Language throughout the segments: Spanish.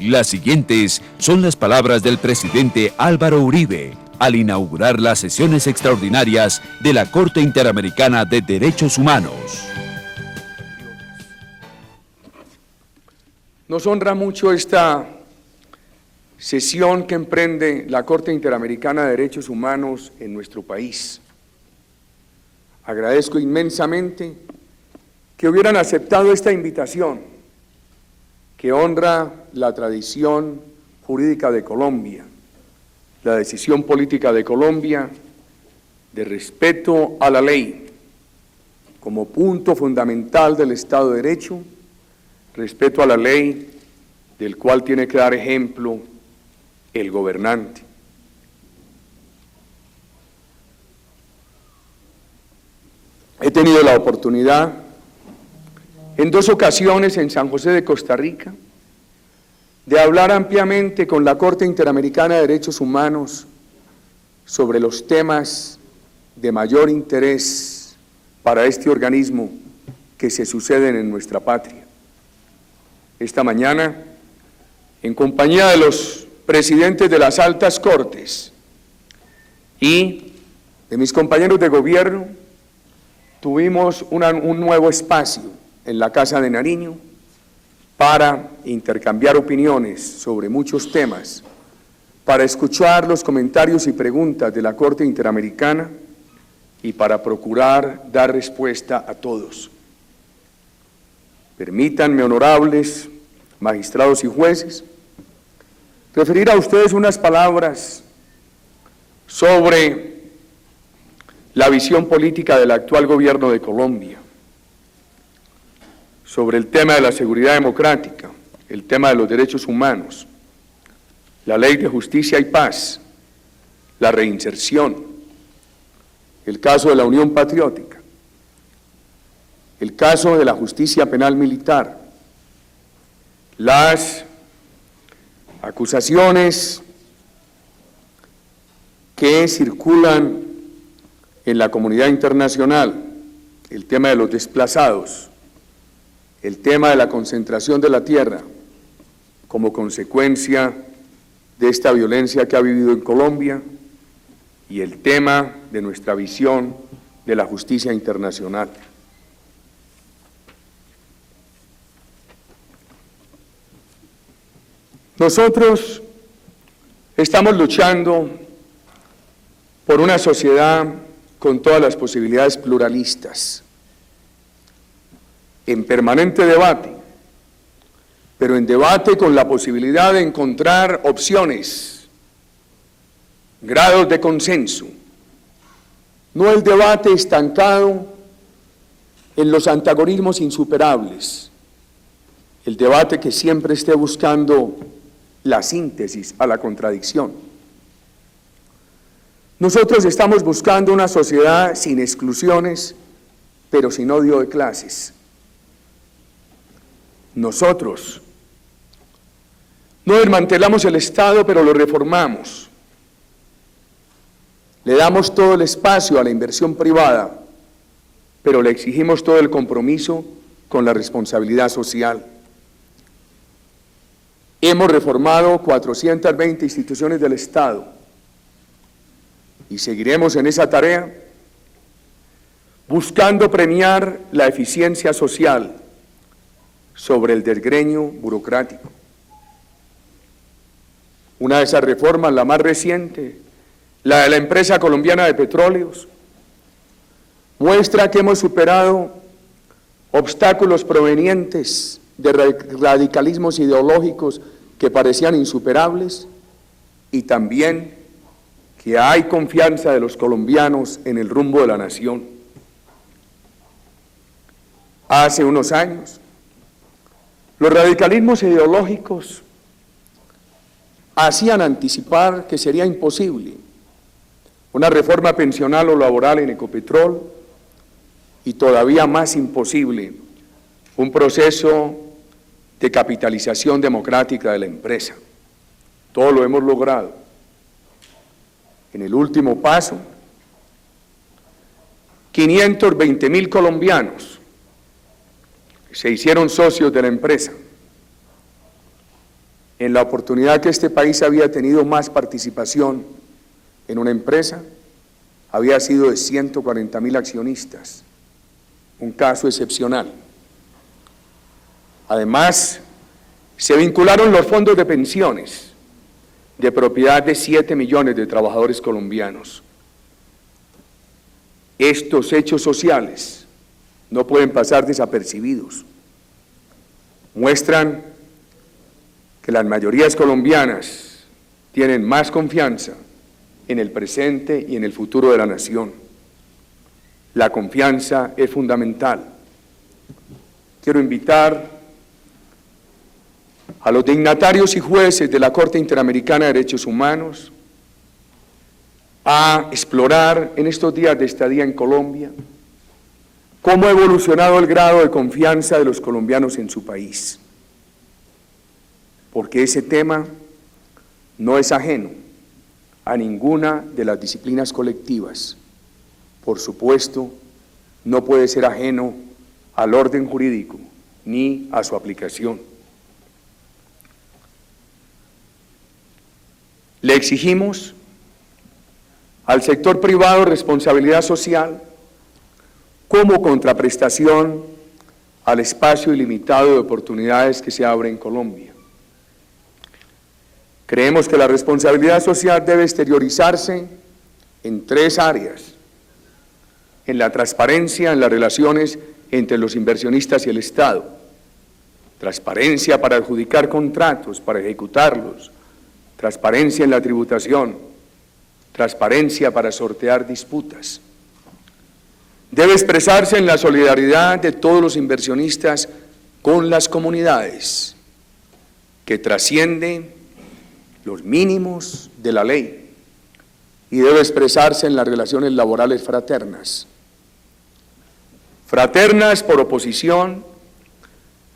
Las siguientes son las palabras del presidente Álvaro Uribe al inaugurar las sesiones extraordinarias de la Corte Interamericana de Derechos Humanos. Nos honra mucho esta sesión que emprende la Corte Interamericana de Derechos Humanos en nuestro país. Agradezco inmensamente que hubieran aceptado esta invitación, que honra la tradición jurídica de Colombia, la decisión política de Colombia de respeto a la ley como punto fundamental del Estado de Derecho, respeto a la ley del cual tiene que dar ejemplo el gobernante. He tenido la oportunidad en 2 ocasiones en San José de Costa Rica de hablar ampliamente con la Corte Interamericana de Derechos Humanos sobre los temas de mayor interés para este organismo que se suceden en nuestra patria. Esta mañana, en compañía de los presidentes de las altas cortes y de mis compañeros de gobierno, tuvimos un nuevo espacio en la Casa de Nariño para intercambiar opiniones sobre muchos temas, para escuchar los comentarios y preguntas de la Corte Interamericana y para procurar dar respuesta a todos. Permítanme, honorables magistrados y jueces, referir a ustedes unas palabras sobre la visión política del actual gobierno de Colombia, sobre el tema de la seguridad democrática, el tema de los derechos humanos, la ley de justicia y paz, la reinserción, el caso de la Unión Patriótica, el caso de la justicia penal militar, las acusaciones que circulan en la comunidad internacional, el tema de los desplazados, el tema de la concentración de la tierra como consecuencia de esta violencia que ha vivido en Colombia y el tema de nuestra visión de la justicia internacional. Nosotros estamos luchando por una sociedad con todas las posibilidades pluralistas, en permanente debate, pero en debate con la posibilidad de encontrar opciones, grados de consenso, no el debate estancado en los antagonismos insuperables, el debate que siempre esté buscando la síntesis a la contradicción. Nosotros estamos buscando una sociedad sin exclusiones, pero sin odio de clases. Nosotros no desmantelamos el Estado, pero lo reformamos. Le damos todo el espacio a la inversión privada, pero le exigimos todo el compromiso con la responsabilidad social. Hemos reformado 420 instituciones del Estado y seguiremos en esa tarea buscando premiar la eficiencia social sobre el desgreño burocrático. Una de esas reformas, la más reciente, la de la empresa colombiana de petróleos, muestra que hemos superado obstáculos provenientes de radicalismos ideológicos que parecían insuperables y también que hay confianza de los colombianos en el rumbo de la nación. Hace unos años, los radicalismos ideológicos hacían anticipar que sería imposible una reforma pensional o laboral en Ecopetrol y todavía más imposible un proceso de capitalización democrática de la empresa. Todo lo hemos logrado. En el último paso, 520.000 colombianos se hicieron socios de la empresa. en la oportunidad que este país había tenido más participación en una empresa, había sido de 140.000 accionistas, un caso excepcional. Además, se vincularon los fondos de pensiones de propiedad de 7 millones de trabajadores colombianos. Estos hechos sociales no pueden pasar desapercibidos. Muestran que las mayorías colombianas tienen más confianza en el presente y en el futuro de la nación. La confianza es fundamental. Quiero invitar a los dignatarios y jueces de la Corte Interamericana de Derechos Humanos a explorar en estos días de estadía en Colombia cómo ha evolucionado el grado de confianza de los colombianos en su país, porque ese tema no es ajeno a ninguna de las disciplinas colectivas. Por supuesto, no puede ser ajeno al orden jurídico ni a su aplicación. Le exigimos al sector privado responsabilidad social como contraprestación al espacio ilimitado de oportunidades que se abre en Colombia. Creemos que la responsabilidad social debe exteriorizarse en 3 áreas: en la transparencia en las relaciones entre los inversionistas y el Estado, transparencia para adjudicar contratos, para ejecutarlos, transparencia en la tributación, transparencia para sortear disputas. Debe expresarse en la solidaridad de todos los inversionistas con las comunidades, que trasciende los mínimos de la ley, y debe expresarse en las relaciones laborales fraternas. Fraternas por oposición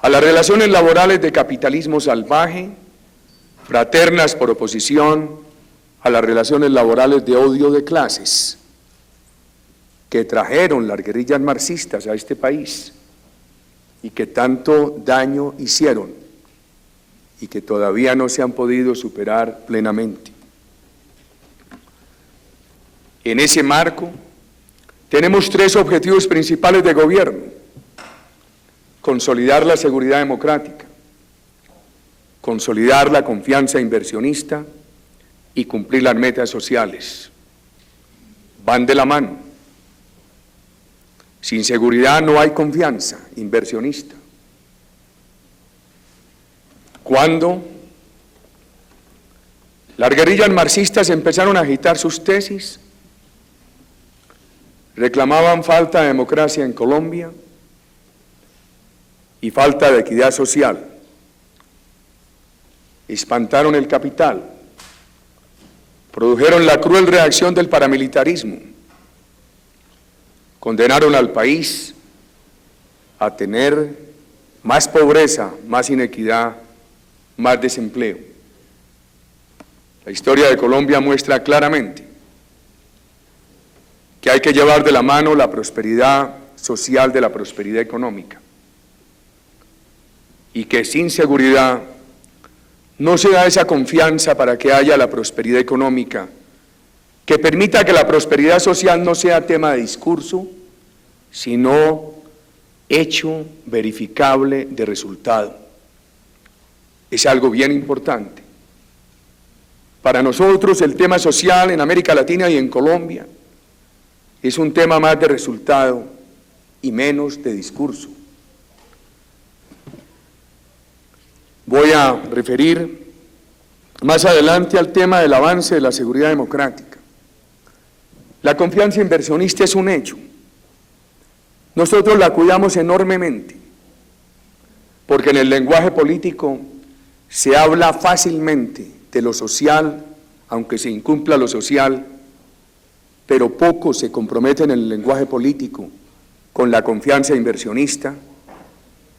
a las relaciones laborales de capitalismo salvaje, fraternas por oposición a las relaciones laborales de odio de clases que trajeron las guerrillas marxistas a este país y que tanto daño hicieron y que todavía no se han podido superar plenamente. En ese marco, tenemos 3 objetivos principales de gobierno: consolidar la seguridad democrática, consolidar la confianza inversionista y cumplir las metas sociales. Van de la mano. Sin seguridad no hay confianza inversionista. Cuando las guerrillas marxistas empezaron a agitar sus tesis, reclamaban falta de democracia en Colombia y falta de equidad social. Espantaron el capital, produjeron la cruel reacción del paramilitarismo, condenaron al país a tener más pobreza, más inequidad, más desempleo. La historia de Colombia muestra claramente que hay que llevar de la mano la prosperidad social de la prosperidad económica, y que sin seguridad no se da esa confianza para que haya la prosperidad económica, que permita que la prosperidad social no sea tema de discurso, sino hecho verificable de resultado. Es algo bien importante. Para nosotros el tema social en América Latina y en Colombia es un tema más de resultado y menos de discurso. Voy a referir más adelante al tema del avance de la seguridad democrática. La confianza inversionista es un hecho. Nosotros la cuidamos enormemente, porque en el lenguaje político se habla fácilmente de lo social, aunque se incumpla lo social, pero poco se compromete en el lenguaje político con la confianza inversionista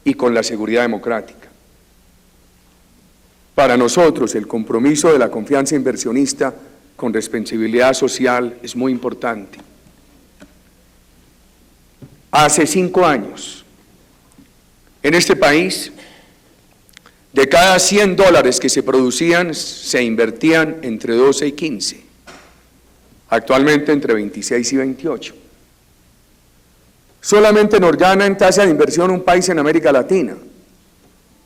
y con la seguridad democrática. Para nosotros el compromiso de la confianza inversionista con responsabilidad social es muy importante. Hace 5 años, en este país De cada 100 dólares que se producían, se invertían entre 12 y 15. Actualmente entre 26 y 28. Solamente nos gana en tasa de inversión un país en América Latina,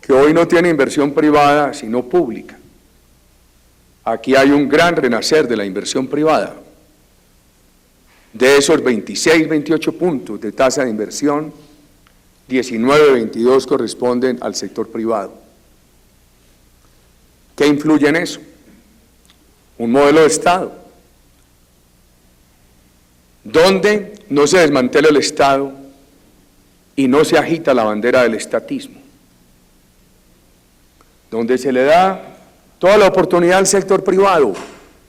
que hoy no tiene inversión privada, sino pública. Aquí hay un gran renacer de la inversión privada. De esos 26, 28 puntos de tasa de inversión, 19, 22 corresponden al sector privado. ¿Qué influye en eso? Un modelo de Estado, donde no se desmantela el Estado y no se agita la bandera del estatismo, donde se le da toda la oportunidad al sector privado,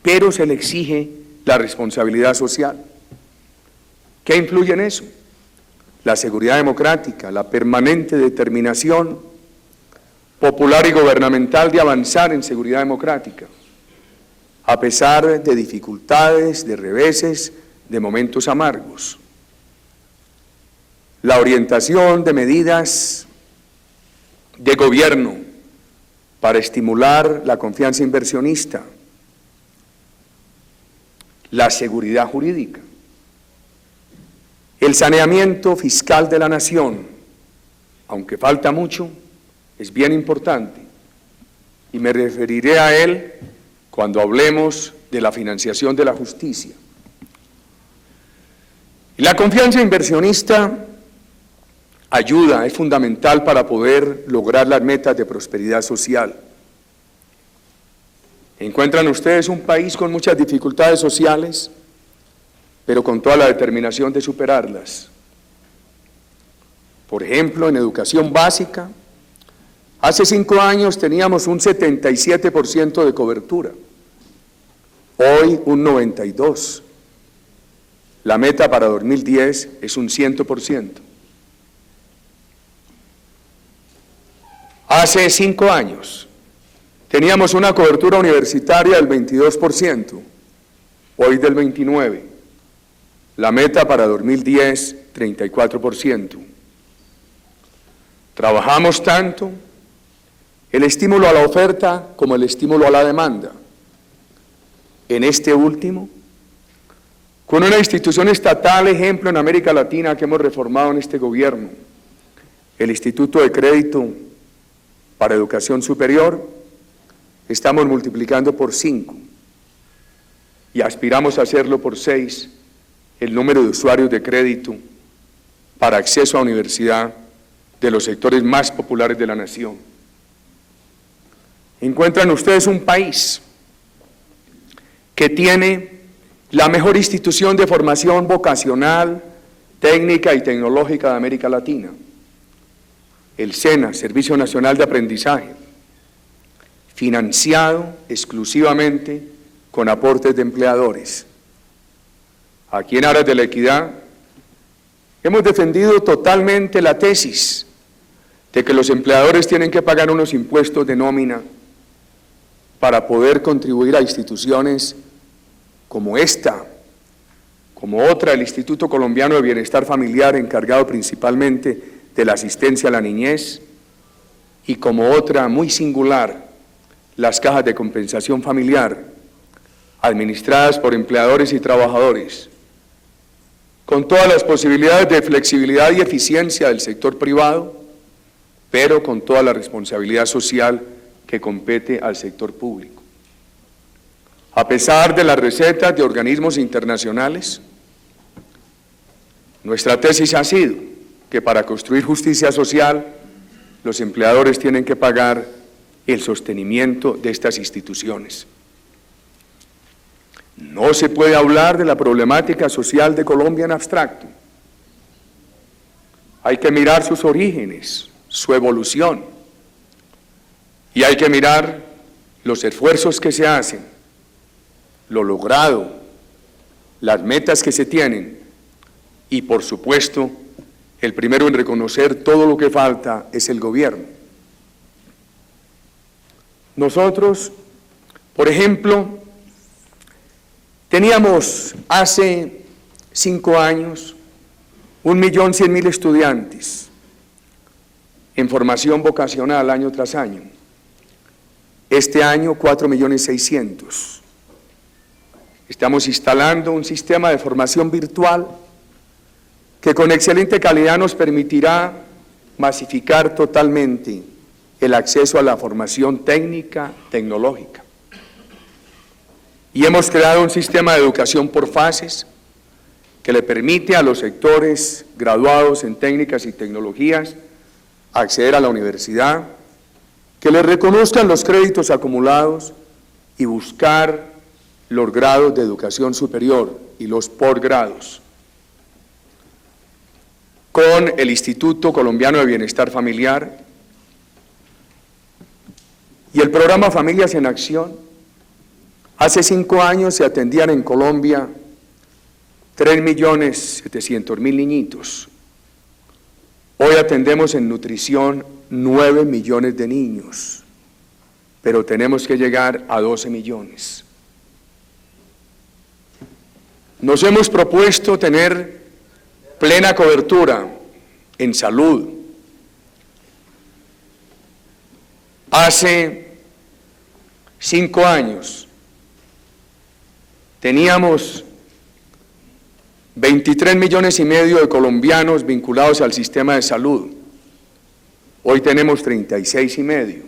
pero se le exige la responsabilidad social. ¿Qué influye en eso? La seguridad democrática, la permanente determinación popular y gubernamental de avanzar en seguridad democrática, a pesar de dificultades, de reveses, de momentos amargos. La orientación de medidas de gobierno para estimular la confianza inversionista, la seguridad jurídica, el saneamiento fiscal de la nación, aunque falta mucho, es bien importante, y me referiré a él cuando hablemos de la financiación de la justicia. La confianza inversionista ayuda, es fundamental para poder lograr las metas de prosperidad social. Encuentran ustedes un país con muchas dificultades sociales, pero con toda la determinación de superarlas. Por ejemplo, en educación básica, hace 5 años teníamos un 77% de cobertura, hoy un 92%. La meta para 2010 es un 100%. Hace 5 años teníamos una cobertura universitaria del 22%, hoy del 29%. La meta para 2010, 34%. Trabajamos tanto el estímulo a la oferta como el estímulo a la demanda. En este último, con una institución estatal ejemplo en América Latina que hemos reformado en este gobierno, el Instituto de Crédito para Educación Superior, estamos multiplicando por 5 y aspiramos a hacerlo por 6 el número de usuarios de crédito para acceso a universidad de los sectores más populares de la nación. Encuentran ustedes un país que tiene la mejor institución de formación vocacional, técnica y tecnológica de América Latina, el SENA, Servicio Nacional de Aprendizaje, financiado exclusivamente con aportes de empleadores. Aquí en Aras de la Equidad hemos defendido totalmente la tesis de que los empleadores tienen que pagar unos impuestos de nómina para poder contribuir a instituciones como esta, como otra, el Instituto Colombiano de Bienestar Familiar, encargado principalmente de la asistencia a la niñez, y como otra muy singular, las cajas de compensación familiar, administradas por empleadores y trabajadores, con todas las posibilidades de flexibilidad y eficiencia del sector privado, pero con toda la responsabilidad social que compete al sector público. A pesar de las recetas de organismos internacionales, nuestra tesis ha sido que para construir justicia social, los empleadores tienen que pagar el sostenimiento de estas instituciones. No se puede hablar de la problemática social de Colombia en abstracto. Hay que mirar sus orígenes, su evolución, y hay que mirar los esfuerzos que se hacen, lo logrado, las metas que se tienen, y por supuesto, el primero en reconocer todo lo que falta es el gobierno. Nosotros, por ejemplo, teníamos hace 5 años 1.100.000 estudiantes en formación vocacional año tras año. Este año 4.600.000. Estamos instalando un sistema de formación virtual que con excelente calidad nos permitirá masificar totalmente el acceso a la formación técnica, tecnológica. Y hemos creado un sistema de educación por fases que le permite a los sectores graduados en técnicas y tecnologías acceder a la universidad, que les reconozcan los créditos acumulados y buscar los grados de educación superior y los posgrados. Con el Instituto Colombiano de Bienestar Familiar y el programa Familias en Acción, hace 5 años se atendían en Colombia 3.700.000 niñitos. Hoy atendemos en nutrición 9 millones de niños, pero tenemos que llegar a 12 millones. Nos hemos propuesto tener plena cobertura en salud. Hace 5 años teníamos 23,5 millones de colombianos vinculados al sistema de salud. Hoy tenemos 36,5.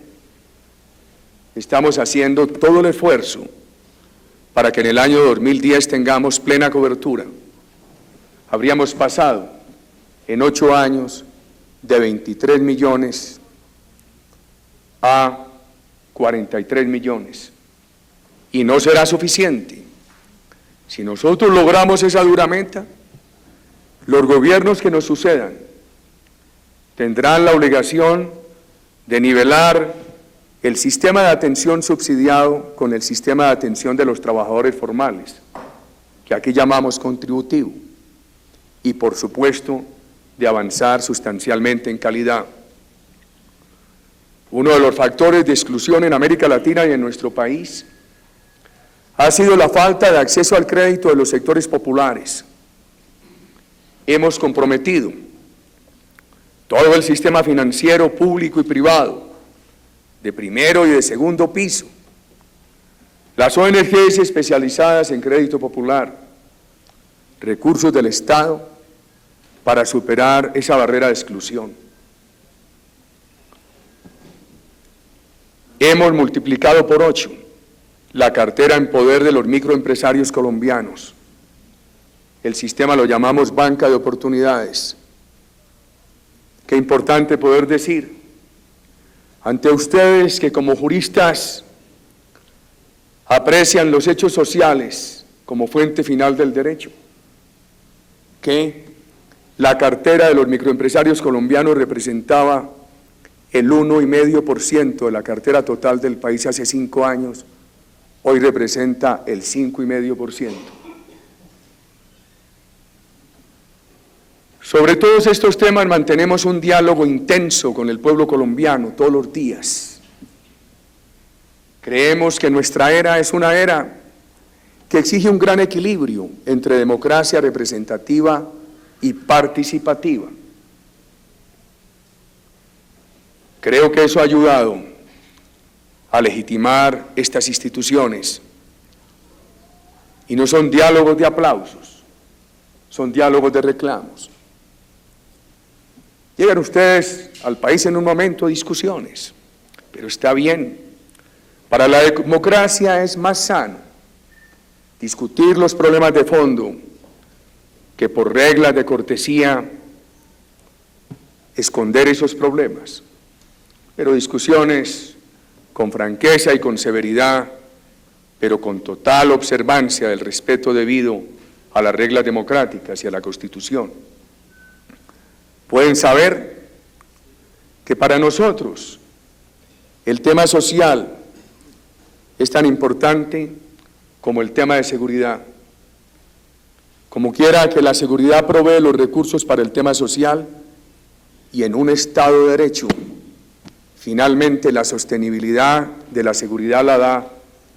Estamos haciendo todo el esfuerzo para que en el año 2010 tengamos plena cobertura. Habríamos pasado en 8 años de 23 millones a 43 millones. Y no será suficiente. Si nosotros logramos esa dura meta, los gobiernos que nos sucedan tendrán la obligación de nivelar el sistema de atención subsidiado con el sistema de atención de los trabajadores formales, que aquí llamamos contributivo, y por supuesto de avanzar sustancialmente en calidad. Uno de los factores de exclusión en América Latina y en nuestro país ha sido la falta de acceso al crédito de los sectores populares. Hemos comprometido todo el sistema financiero público y privado, de primero y de segundo piso, las ONGs especializadas en crédito popular, recursos del Estado para superar esa barrera de exclusión. Hemos multiplicado por 8 la cartera en poder de los microempresarios colombianos. El sistema lo llamamos banca de oportunidades. Qué importante poder decir ante ustedes que como juristas aprecian los hechos sociales como fuente final del derecho, que la cartera de los microempresarios colombianos representaba el 1,5% de la cartera total del país hace 5 años, hoy representa el 5,5%. Sobre todos estos temas mantenemos un diálogo intenso con el pueblo colombiano todos los días. Creemos que nuestra era es una era que exige un gran equilibrio entre democracia representativa y participativa. Creo que eso ha ayudado a legitimar estas instituciones. Y no son diálogos de aplausos, son diálogos de reclamos. Llegan ustedes al país en un momento de discusiones, pero está bien. Para la democracia es más sano discutir los problemas de fondo que por reglas de cortesía esconder esos problemas. Pero discusiones con franqueza y con severidad, pero con total observancia del respeto debido a las reglas democráticas y a la Constitución. Pueden saber que para nosotros el tema social es tan importante como el tema de seguridad. Como quiera que la seguridad provee los recursos para el tema social y en un Estado de Derecho, finalmente la sostenibilidad de la seguridad la da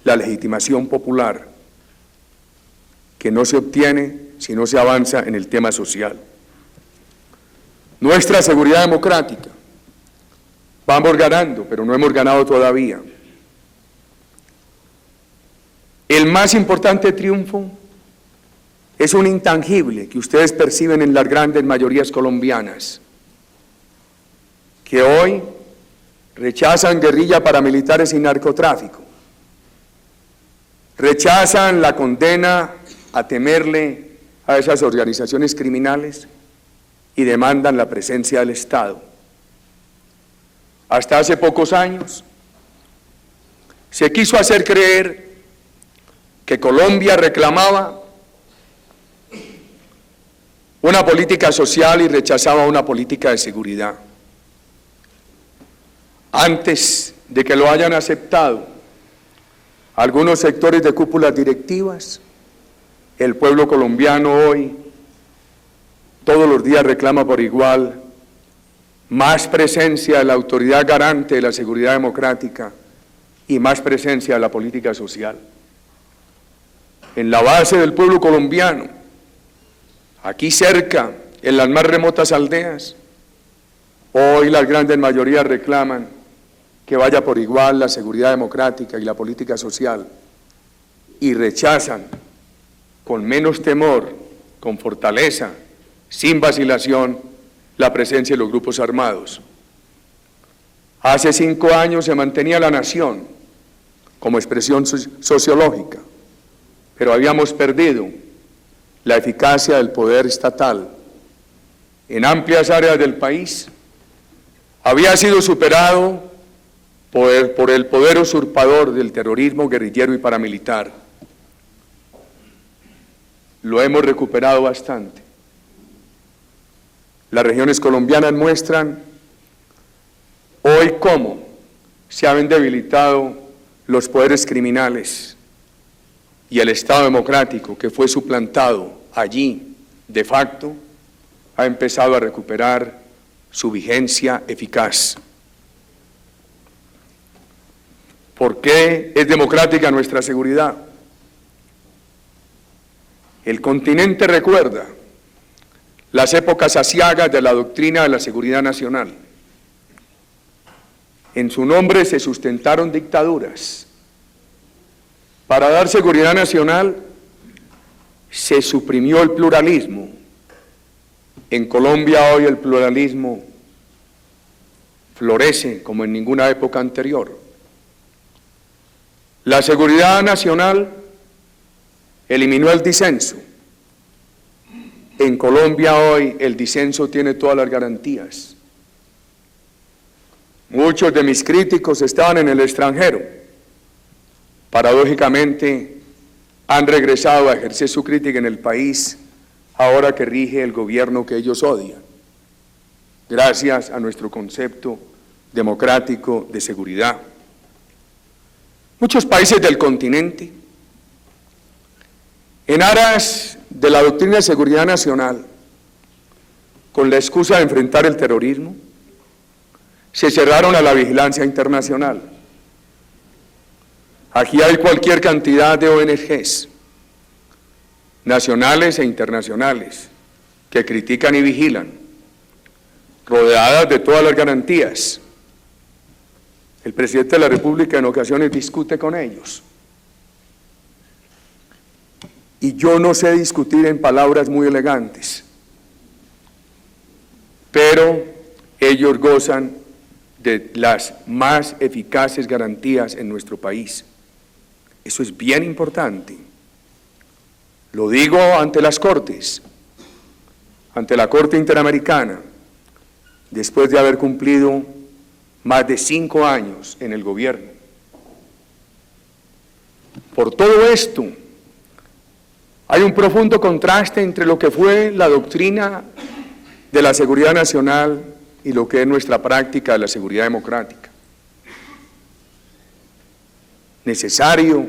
la legitimación popular, que no se obtiene si no se avanza en el tema social. Nuestra seguridad democrática, vamos ganando, pero no hemos ganado todavía. El más importante triunfo es un intangible que ustedes perciben en las grandes mayorías colombianas, que hoy rechazan guerrilla, paramilitares y narcotráfico, rechazan la condena a temerle a esas organizaciones criminales y demandan la presencia del Estado. Hasta hace pocos años se quiso hacer creer que Colombia reclamaba una política social y rechazaba una política de seguridad. Antes de que lo hayan aceptado algunos sectores de cúpulas directivas, el pueblo colombiano hoy todos los días reclama por igual más presencia de la autoridad garante de la seguridad democrática y más presencia de la política social. En la base del pueblo colombiano, aquí cerca, en las más remotas aldeas, hoy las grandes mayorías reclaman que vaya por igual la seguridad democrática y la política social y rechazan con menos temor, con fortaleza, sin vacilación, la presencia de los grupos armados. Hace 5 años se mantenía la nación como expresión sociológica, pero habíamos perdido la eficacia del poder estatal. En amplias áreas del país había sido superado por el poder usurpador del terrorismo guerrillero y paramilitar. Lo hemos recuperado bastante. Las regiones colombianas muestran hoy cómo se han debilitado los poderes criminales y el Estado democrático, que fue suplantado allí de facto, ha empezado a recuperar su vigencia eficaz. ¿Por qué es democrática nuestra seguridad? El continente recuerda las épocas aciagas de la doctrina de la seguridad nacional. En su nombre se sustentaron dictaduras. Para dar seguridad nacional se suprimió el pluralismo. En Colombia hoy el pluralismo florece como en ninguna época anterior. La seguridad nacional eliminó el disenso. En Colombia hoy el disenso tiene todas las garantías. Muchos de mis críticos estaban en el extranjero. Paradójicamente han regresado a ejercer su crítica en el país ahora que rige el gobierno que ellos odian, gracias a nuestro concepto democrático de seguridad. Muchos países del continente, en aras de la doctrina de seguridad nacional, con la excusa de enfrentar el terrorismo, se cerraron a la vigilancia internacional. Aquí hay cualquier cantidad de ONGs, nacionales e internacionales, que critican y vigilan, rodeadas de todas las garantías. El presidente de la República en ocasiones discute con ellos. Y yo no sé discutir en palabras muy elegantes, pero ellos gozan de las más eficaces garantías en nuestro país. Eso es bien importante. Lo digo ante las Cortes, ante la Corte Interamericana, después de haber cumplido más de 5 años en el gobierno. Por todo esto, hay un profundo contraste entre lo que fue la doctrina de la seguridad nacional y lo que es nuestra práctica de la seguridad democrática. Necesario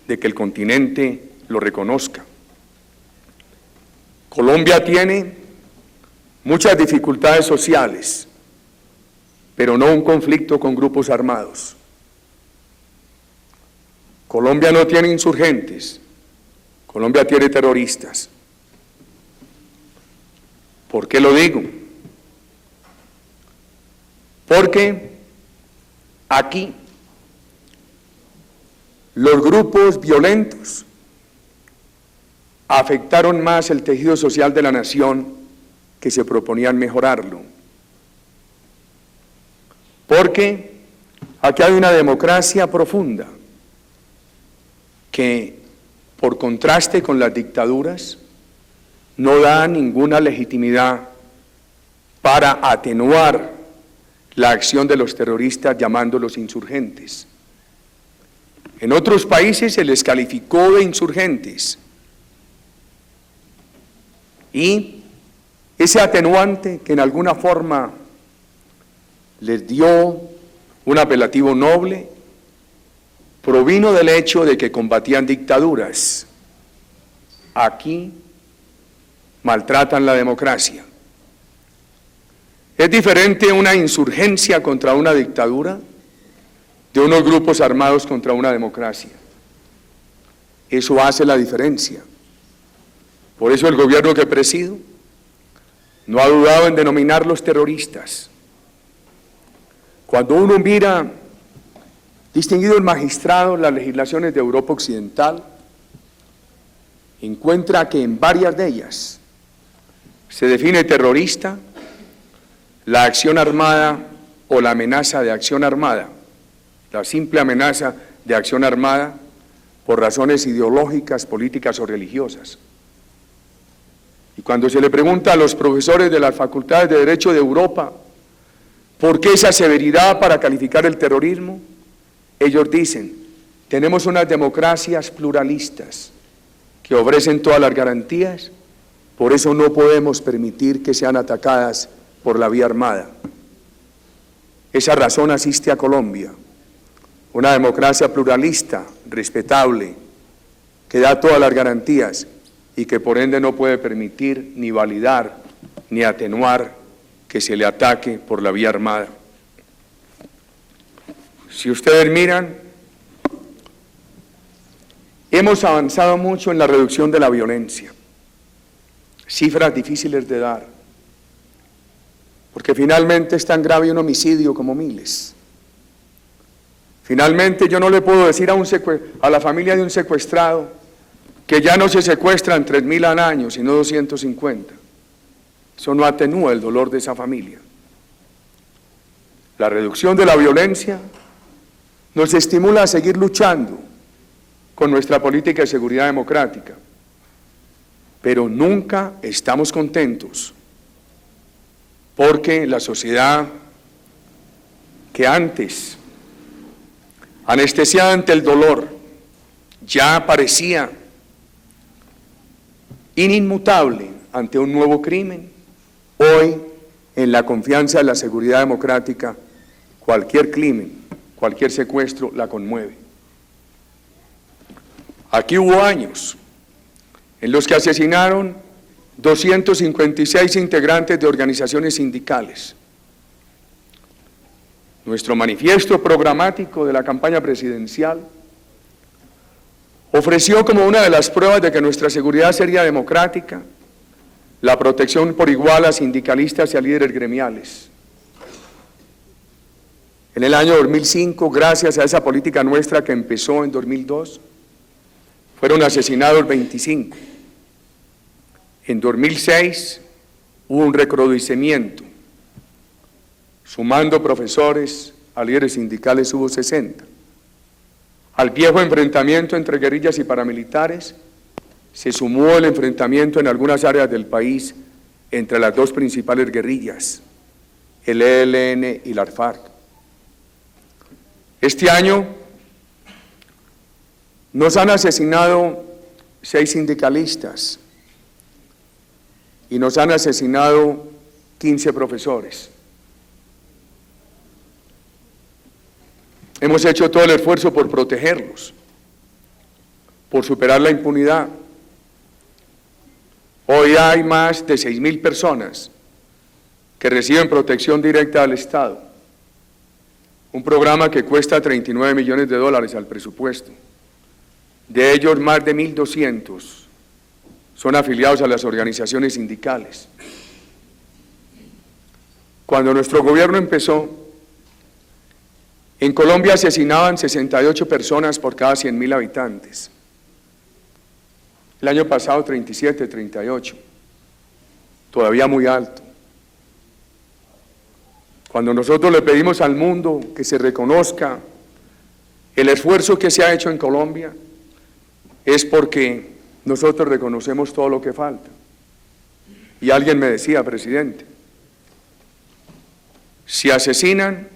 de que el continente lo reconozca. Colombia tiene muchas dificultades sociales, pero no un conflicto con grupos armados. Colombia no tiene insurgentes, Colombia tiene terroristas. ¿Por qué lo digo? Porque aquí los grupos violentos afectaron más el tejido social de la nación que se proponían mejorarlo. Porque aquí hay una democracia profunda que, por contraste con las dictaduras, no da ninguna legitimidad para atenuar la acción de los terroristas llamándolos insurgentes. En otros países se les calificó de insurgentes y ese atenuante que en alguna forma les dio un apelativo noble provino del hecho de que combatían dictaduras. Aquí maltratan la democracia. Es diferente una insurgencia contra una dictadura de unos grupos armados contra una democracia. Eso hace la diferencia. Por eso el gobierno que presido no ha dudado en denominarlos terroristas. Cuando uno mira, distinguido el magistrado, las legislaciones de Europa Occidental, encuentra que en varias de ellas se define terrorista la acción armada o la amenaza de acción armada, la simple amenaza de acción armada por razones ideológicas, políticas o religiosas. Y cuando se le pregunta a los profesores de las facultades de Derecho de Europa por qué esa severidad para calificar el terrorismo, ellos dicen, tenemos unas democracias pluralistas que ofrecen todas las garantías, por eso no podemos permitir que sean atacadas por la vía armada. Esa razón asiste a Colombia, una democracia pluralista, respetable, que da todas las garantías y que por ende no puede permitir ni validar ni atenuar que se le ataque por la vía armada. Si ustedes miran, hemos avanzado mucho en la reducción de la violencia, cifras difíciles de dar, porque finalmente es tan grave un homicidio como miles. Finalmente yo no le puedo decir a la familia de un secuestrado que ya no se secuestran 3.000 al año, sino 250. Eso no atenúa el dolor de esa familia. La reducción de la violencia nos estimula a seguir luchando con nuestra política de seguridad democrática, pero nunca estamos contentos, porque la sociedad que antes, anestesiada ante el dolor, ya parecía inmutable ante un nuevo crimen, hoy, en la confianza de la seguridad democrática, cualquier crimen, cualquier secuestro la conmueve. Aquí hubo años en los que asesinaron 256 integrantes de organizaciones sindicales. Nuestro manifiesto programático de la campaña presidencial ofreció como una de las pruebas de que nuestra seguridad sería democrática la protección por igual a sindicalistas y a líderes gremiales. En el año 2005, gracias a esa política nuestra que empezó en 2002, fueron asesinados 25. En 2006 hubo un recrudecimiento. Sumando profesores a líderes sindicales hubo 60. Al viejo enfrentamiento entre guerrillas y paramilitares se sumó el enfrentamiento en algunas áreas del país entre las dos principales guerrillas, el ELN y la FARC. Este año nos han asesinado 6 sindicalistas y nos han asesinado 15 profesores. Hemos hecho todo el esfuerzo por protegerlos, por superar la impunidad. Hoy hay más de 6.000 personas que reciben protección directa del Estado, un programa que cuesta $39 millones al presupuesto. De ellos, más de 1.200 son afiliados a las organizaciones sindicales. Cuando nuestro gobierno empezó, En Colombia asesinaban 68 personas por cada 100.000 habitantes. El año pasado 37, 38. Todavía muy alto. Cuando nosotros le pedimos al mundo que se reconozca el esfuerzo que se ha hecho en Colombia, es porque nosotros reconocemos todo lo que falta. Y alguien me decía, presidente, si asesinan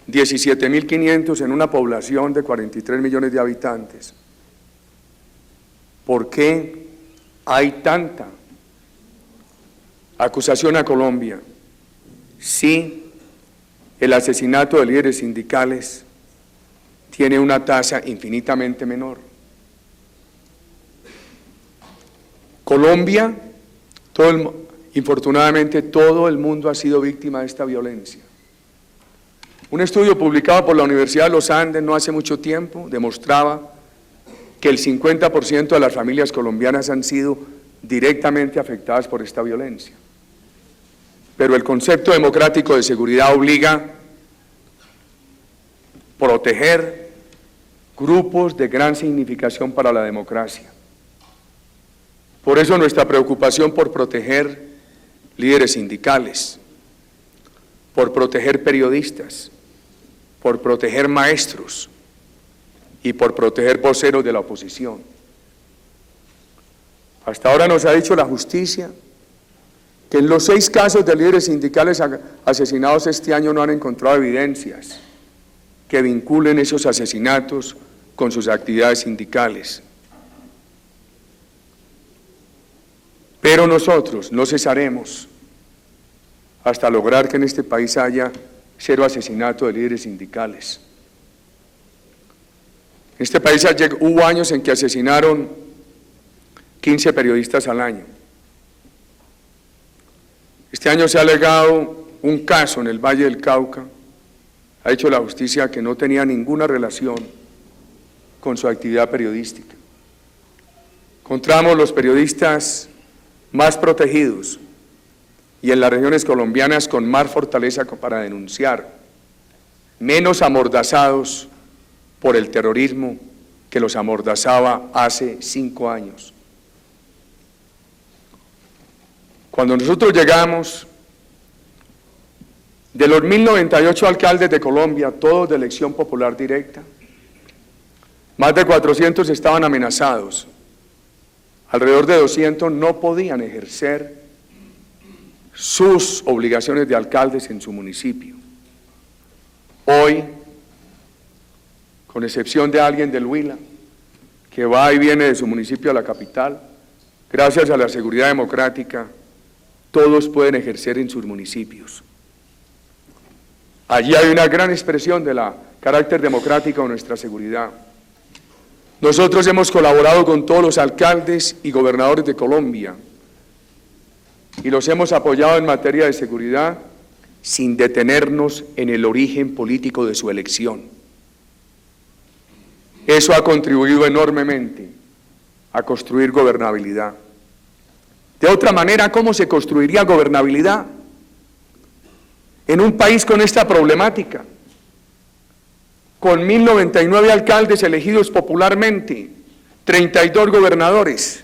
17.500 en una población de 43 millones de habitantes, ¿por qué hay tanta acusación a Colombia si el asesinato de líderes sindicales tiene una tasa infinitamente menor? Colombia, infortunadamente todo el mundo ha sido víctima de esta violencia. Un estudio publicado por la Universidad de los Andes no hace mucho tiempo demostraba que el 50% de las familias colombianas han sido directamente afectadas por esta violencia. Pero el concepto democrático de seguridad obliga a proteger grupos de gran significación para la democracia. Por eso nuestra preocupación por proteger líderes sindicales, por proteger periodistas, por proteger maestros y por proteger voceros de la oposición. Hasta ahora nos ha dicho la justicia que en los 6 casos de líderes sindicales asesinados este año no han encontrado evidencias que vinculen esos asesinatos con sus actividades sindicales. Pero nosotros no cesaremos hasta lograr que en este país haya 0 asesinato de líderes sindicales. En este país hubo años en que asesinaron 15 periodistas al año. Este año se ha alegado un caso en el Valle del Cauca, ha dicho la justicia que no tenía ninguna relación con su actividad periodística. Encontramos los periodistas más protegidos y en las regiones colombianas con más fortaleza para denunciar, menos amordazados por el terrorismo que los amordazaba hace 5 años. Cuando nosotros llegamos, de los 1.098 alcaldes de Colombia, todos de elección popular directa, más de 400 estaban amenazados. Alrededor de 200 no podían ejercer sus obligaciones de alcaldes en su municipio. Hoy, con excepción de alguien del Huila, que va y viene de su municipio a la capital, gracias a la seguridad democrática, todos pueden ejercer en sus municipios. Allí hay una gran expresión del carácter democrático de nuestra seguridad. Nosotros hemos colaborado con todos los alcaldes y gobernadores de Colombia y los hemos apoyado en materia de seguridad sin detenernos en el origen político de su elección. Eso ha contribuido enormemente a construir gobernabilidad. De otra manera, ¿cómo se construiría gobernabilidad en un país con esta problemática? Con 1.099 alcaldes elegidos popularmente, 32 gobernadores.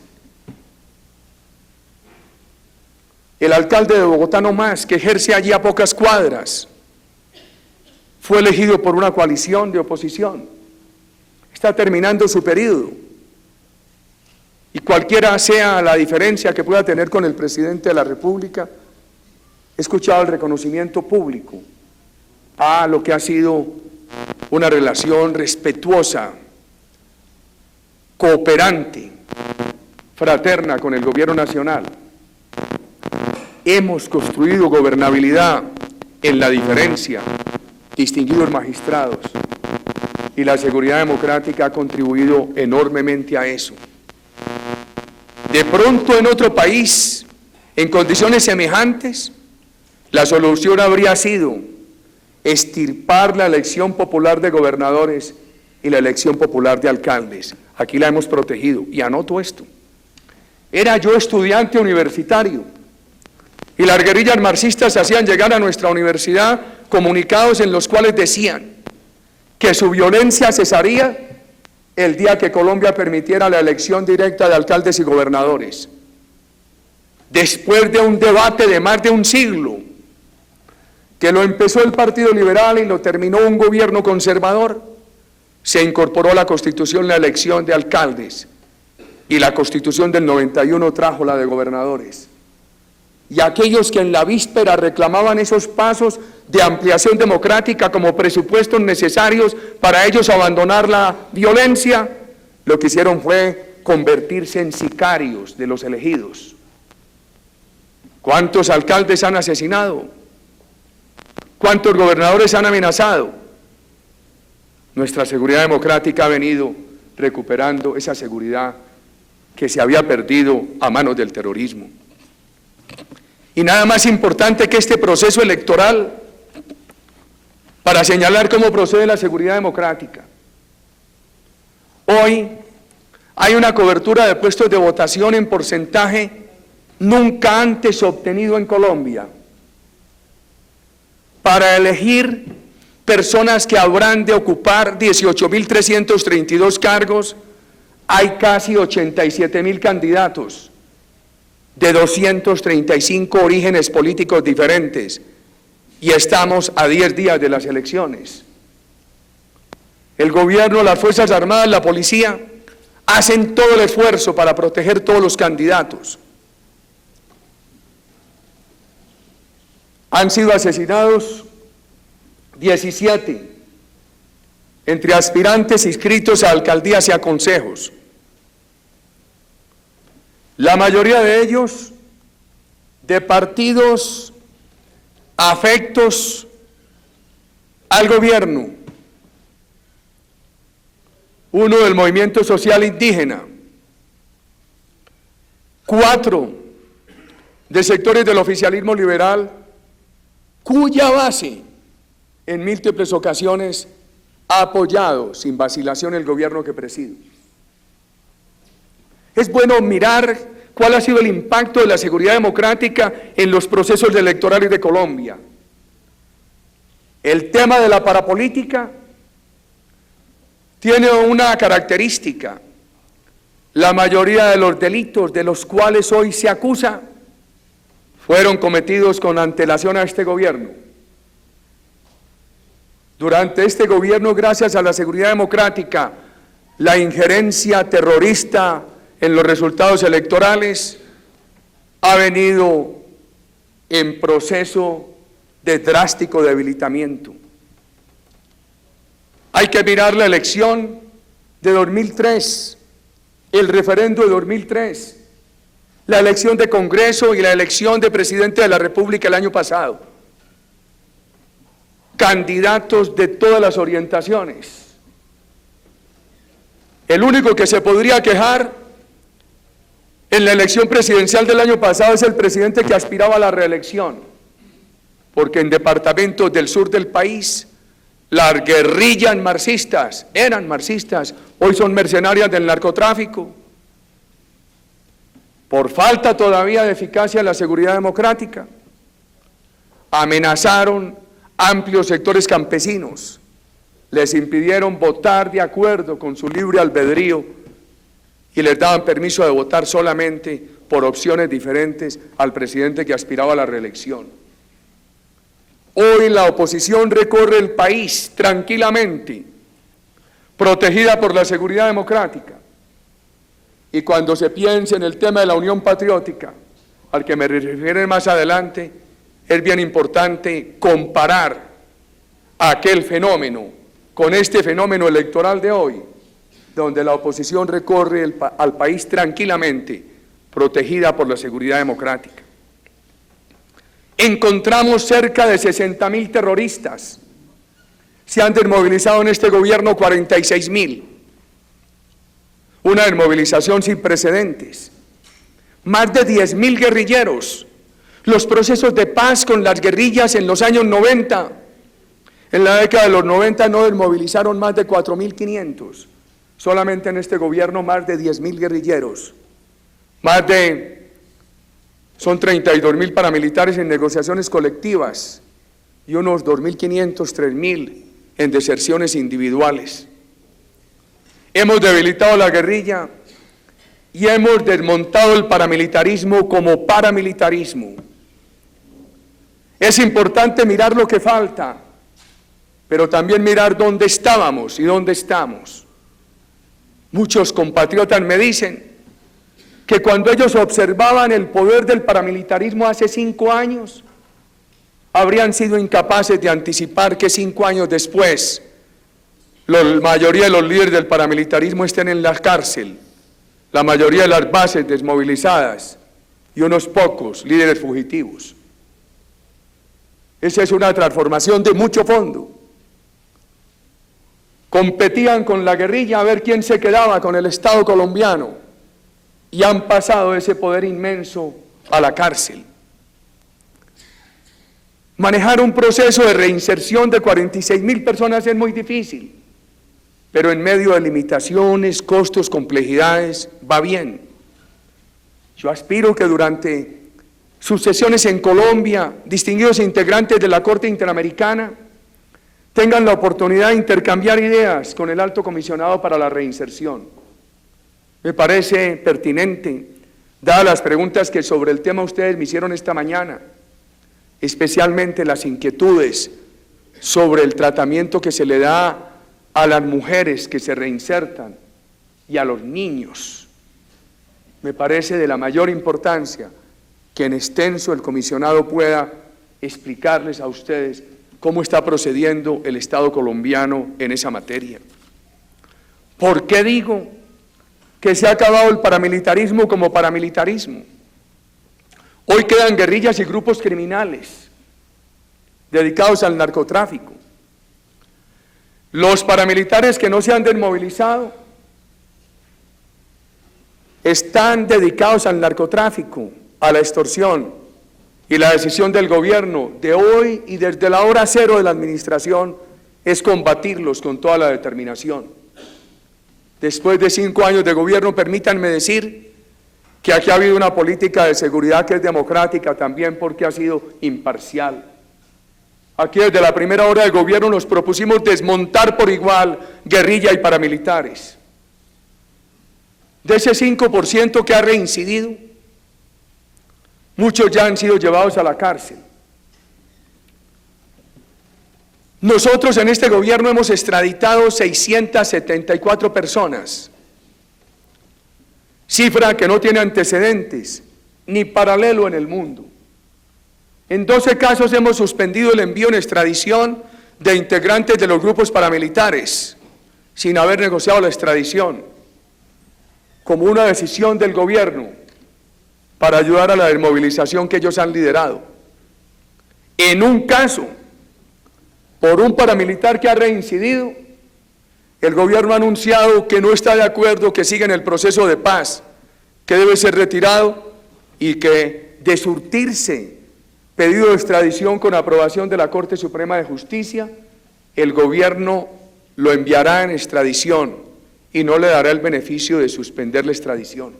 El alcalde de Bogotá no más, que ejerce allí a pocas cuadras, fue elegido por una coalición de oposición. Está terminando su periodo. Y cualquiera sea la diferencia que pueda tener con el presidente de la República, he escuchado el reconocimiento público a lo que ha sido una relación respetuosa, cooperante, fraterna con el gobierno nacional. Hemos construido gobernabilidad en la diferencia, distinguidos magistrados, y la seguridad democrática ha contribuido enormemente a eso. De pronto en otro país, en condiciones semejantes, la solución habría sido extirpar la elección popular de gobernadores y la elección popular de alcaldes. Aquí la hemos protegido, y anoto esto. Era yo estudiante universitario, y las guerrillas marxistas hacían llegar a nuestra universidad comunicados en los cuales decían que su violencia cesaría el día que Colombia permitiera la elección directa de alcaldes y gobernadores. Después de un debate de más de un siglo, que lo empezó el Partido Liberal y lo terminó un gobierno conservador, se incorporó a la Constitución la elección de alcaldes y la Constitución del 91 trajo la de gobernadores. Y aquellos que en la víspera reclamaban esos pasos de ampliación democrática como presupuestos necesarios para ellos abandonar la violencia, lo que hicieron fue convertirse en sicarios de los elegidos. ¿Cuántos alcaldes han asesinado? ¿Cuántos gobernadores han amenazado? Nuestra seguridad democrática ha venido recuperando esa seguridad que se había perdido a manos del terrorismo. Y nada más importante que este proceso electoral para señalar cómo procede la seguridad democrática. Hoy hay una cobertura de puestos de votación en porcentaje nunca antes obtenido en Colombia para elegir personas que habrán de ocupar 18.332 cargos. Hay casi 87.000 candidatos de 235 orígenes políticos diferentes y estamos a 10 días de las elecciones. El gobierno, las Fuerzas Armadas, la policía hacen todo el esfuerzo para proteger todos los candidatos. Han sido asesinados 17 entre aspirantes inscritos a alcaldías y a consejos. La mayoría de ellos de partidos afectos al gobierno. Uno del movimiento social indígena, 4 de sectores del oficialismo liberal, cuya base en múltiples ocasiones ha apoyado sin vacilación el gobierno que presido. Es bueno mirar cuál ha sido el impacto de la seguridad democrática en los procesos electorales de Colombia. El tema de la parapolítica tiene una característica: la mayoría de los delitos de los cuales hoy se acusa fueron cometidos con antelación a este gobierno. Durante este gobierno, gracias a la seguridad democrática, la injerencia terrorista en los resultados electorales ha venido en proceso de drástico debilitamiento. Hay que mirar la elección de 2003, el referendo de 2003, la elección de Congreso y la elección de Presidente de la República el año pasado. Candidatos de todas las orientaciones. El único que se podría quejar en la elección presidencial del año pasado es el presidente que aspiraba a la reelección, porque en departamentos del sur del país las guerrillas marxistas, eran marxistas, hoy son mercenarias del narcotráfico, por falta todavía de eficacia en la seguridad democrática, amenazaron amplios sectores campesinos, les impidieron votar de acuerdo con su libre albedrío y les daban permiso de votar solamente por opciones diferentes al presidente que aspiraba a la reelección. Hoy la oposición recorre el país tranquilamente, protegida por la seguridad democrática. Y cuando se piense en el tema de la Unión Patriótica, al que me referiré más adelante, es bien importante comparar aquel fenómeno con este fenómeno electoral de hoy, donde la oposición recorre al país tranquilamente, protegida por la seguridad democrática. Encontramos cerca de 60.000 terroristas. Se han desmovilizado en este gobierno 46.000. Una desmovilización sin precedentes. Más de 10.000 guerrilleros. Los procesos de paz con las guerrillas en los años 90. En la década de los 90 no desmovilizaron más de 4.500. Solamente en este gobierno más de 10.000 guerrilleros. Son 32.000 paramilitares en negociaciones colectivas y unos 2.500, 3.000 en deserciones individuales. Hemos debilitado la guerrilla y hemos desmontado el paramilitarismo como paramilitarismo. Es importante mirar lo que falta, pero también mirar dónde estábamos y dónde estamos. Muchos compatriotas me dicen que cuando ellos observaban el poder del paramilitarismo hace 5 años, habrían sido incapaces de anticipar que 5 años después la mayoría de los líderes del paramilitarismo estén en la cárcel, la mayoría de las bases desmovilizadas y unos pocos líderes fugitivos. Esa es una transformación de mucho fondo. Competían con la guerrilla a ver quién se quedaba con el Estado colombiano y han pasado ese poder inmenso a la cárcel. Manejar un proceso de reinserción de 46.000 personas es muy difícil, pero en medio de limitaciones, costos, complejidades, va bien. Yo aspiro que durante sus sesiones en Colombia, distinguidos integrantes de la Corte Interamericana tengan la oportunidad de intercambiar ideas con el Alto Comisionado para la Reinserción. Me parece pertinente, dadas las preguntas que sobre el tema ustedes me hicieron esta mañana, especialmente las inquietudes sobre el tratamiento que se le da a las mujeres que se reinsertan y a los niños. Me parece de la mayor importancia que en extenso el comisionado pueda explicarles a ustedes cómo está procediendo el Estado colombiano en esa materia. ¿Por qué digo que se ha acabado el paramilitarismo como paramilitarismo? Hoy quedan guerrillas y grupos criminales dedicados al narcotráfico. Los paramilitares que no se han desmovilizado están dedicados al narcotráfico, a la extorsión, y la decisión del gobierno de hoy y desde la hora cero de la administración es combatirlos con toda la determinación. Después de 5 años de gobierno, permítanme decir que aquí ha habido una política de seguridad que es democrática también porque ha sido imparcial. Aquí desde la primera hora del gobierno nos propusimos desmontar por igual guerrilla y paramilitares. De ese 5% que ha reincidido, muchos ya han sido llevados a la cárcel. Nosotros en este gobierno hemos extraditado 674 personas, cifra que no tiene antecedentes ni paralelo en el mundo. En 12 casos hemos suspendido el envío en extradición de integrantes de los grupos paramilitares, sin haber negociado la extradición, como una decisión del gobierno para ayudar a la desmovilización que ellos han liderado. En un caso, por un paramilitar que ha reincidido, el gobierno ha anunciado que no está de acuerdo, que siga en el proceso de paz, que debe ser retirado y que de surtirse pedido de extradición con aprobación de la Corte Suprema de Justicia, el gobierno lo enviará en extradición y no le dará el beneficio de suspender la extradición.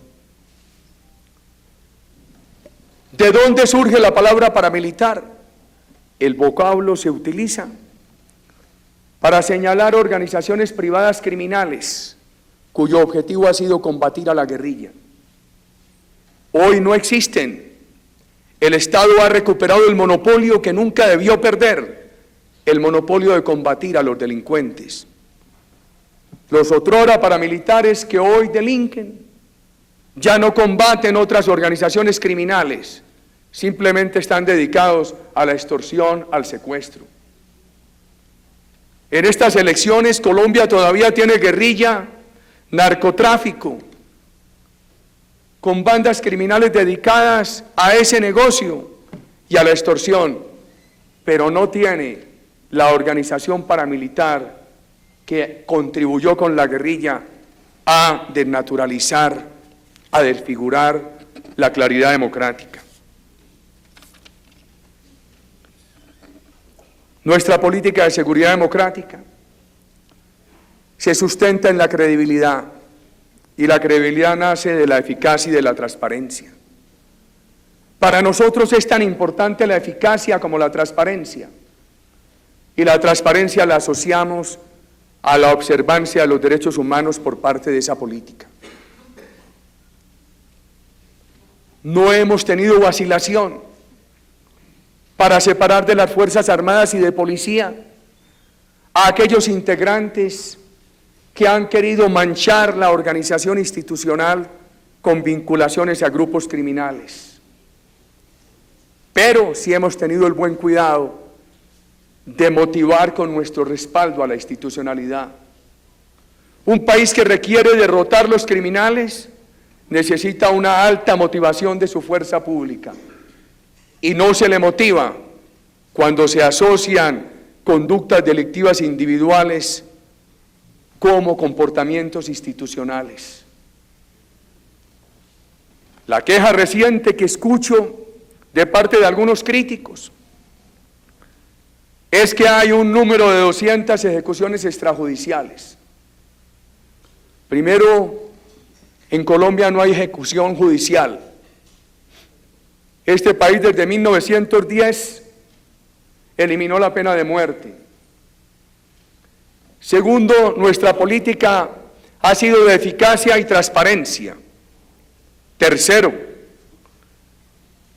¿De dónde surge la palabra paramilitar? El vocablo se utiliza para señalar organizaciones privadas criminales cuyo objetivo ha sido combatir a la guerrilla. Hoy no existen. El Estado ha recuperado el monopolio que nunca debió perder, el monopolio de combatir a los delincuentes. Los otrora paramilitares que hoy delinquen ya no combaten otras organizaciones criminales, simplemente están dedicados a la extorsión, al secuestro. En estas elecciones Colombia todavía tiene guerrilla, narcotráfico, con bandas criminales dedicadas a ese negocio y a la extorsión, pero no tiene la organización paramilitar que contribuyó con la guerrilla a desnaturalizar, a desfigurar la claridad democrática. Nuestra política de seguridad democrática se sustenta en la credibilidad, y la credibilidad nace de la eficacia y de la transparencia. Para nosotros es tan importante la eficacia como la transparencia. y la transparencia la asociamos a la observancia de los derechos humanos por parte de esa política. No hemos tenido vacilación para separar de las Fuerzas Armadas y de Policía a aquellos integrantes que han querido manchar la organización institucional con vinculaciones a grupos criminales. Pero sí hemos tenido el buen cuidado de motivar con nuestro respaldo a la institucionalidad. Un país que requiere derrotar los criminales necesita una alta motivación de su fuerza pública y no se le motiva cuando se asocian conductas delictivas individuales como comportamientos institucionales. La queja reciente que escucho de parte de algunos críticos es que hay un número de 200 ejecuciones extrajudiciales. Primero, en Colombia no hay ejecución judicial. Este país desde 1910 eliminó la pena de muerte. Segundo, nuestra política ha sido de eficacia y transparencia. Tercero,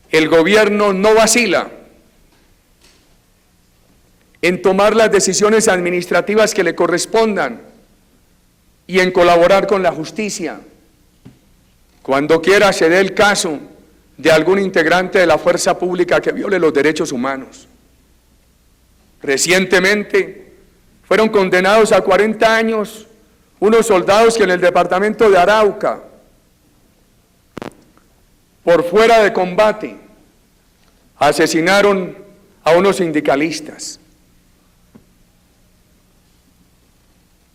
el gobierno no vacila en tomar las decisiones administrativas que le correspondan y en colaborar con la justicia. Cuando quiera se dé el caso de algún integrante de la fuerza pública que viole los derechos humanos. Recientemente fueron condenados a 40 años unos soldados que en el departamento de Arauca, por fuera de combate, asesinaron a unos sindicalistas.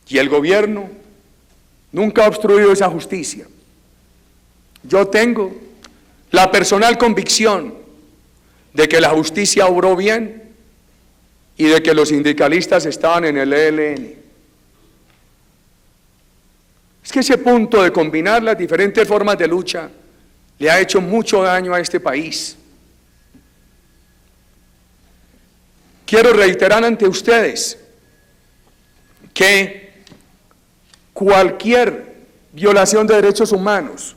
Y el gobierno nunca ha obstruido esa justicia. Yo tengo la personal convicción de que la justicia obró bien y de que los sindicalistas estaban en el ELN. Es que ese punto de combinar las diferentes formas de lucha le ha hecho mucho daño a este país. Quiero reiterar ante ustedes que cualquier violación de derechos humanos,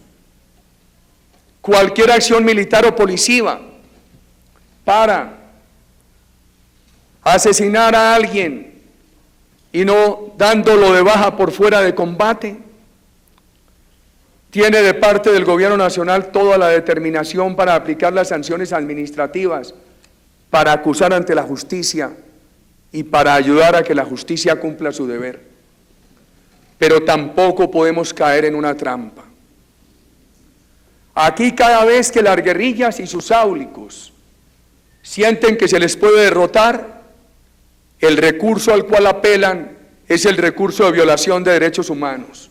cualquier acción militar o policiva para asesinar a alguien y no dándolo de baja por fuera de combate, tiene de parte del Gobierno Nacional toda la determinación para aplicar las sanciones administrativas, para acusar ante la justicia y para ayudar a que la justicia cumpla su deber. Pero tampoco podemos caer en una trampa. Aquí cada vez que las guerrillas y sus áulicos sienten que se les puede derrotar, el recurso al cual apelan es el recurso de violación de derechos humanos.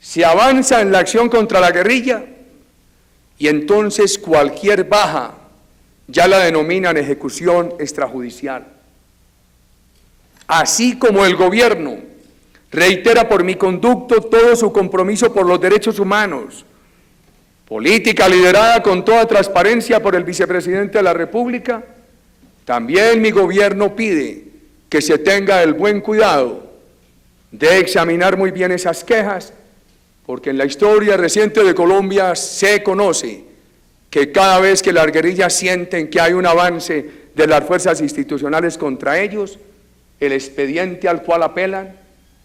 Se avanza en la acción contra la guerrilla y entonces cualquier baja ya la denominan ejecución extrajudicial. Así como el gobierno reitera por mi conducto todo su compromiso por los derechos humanos, política liderada con toda transparencia por el vicepresidente de la República, también mi gobierno pide que se tenga el buen cuidado de examinar muy bien esas quejas, porque en la historia reciente de Colombia se conoce que cada vez que las guerrillas sienten que hay un avance de las fuerzas institucionales contra ellos, el expediente al cual apelan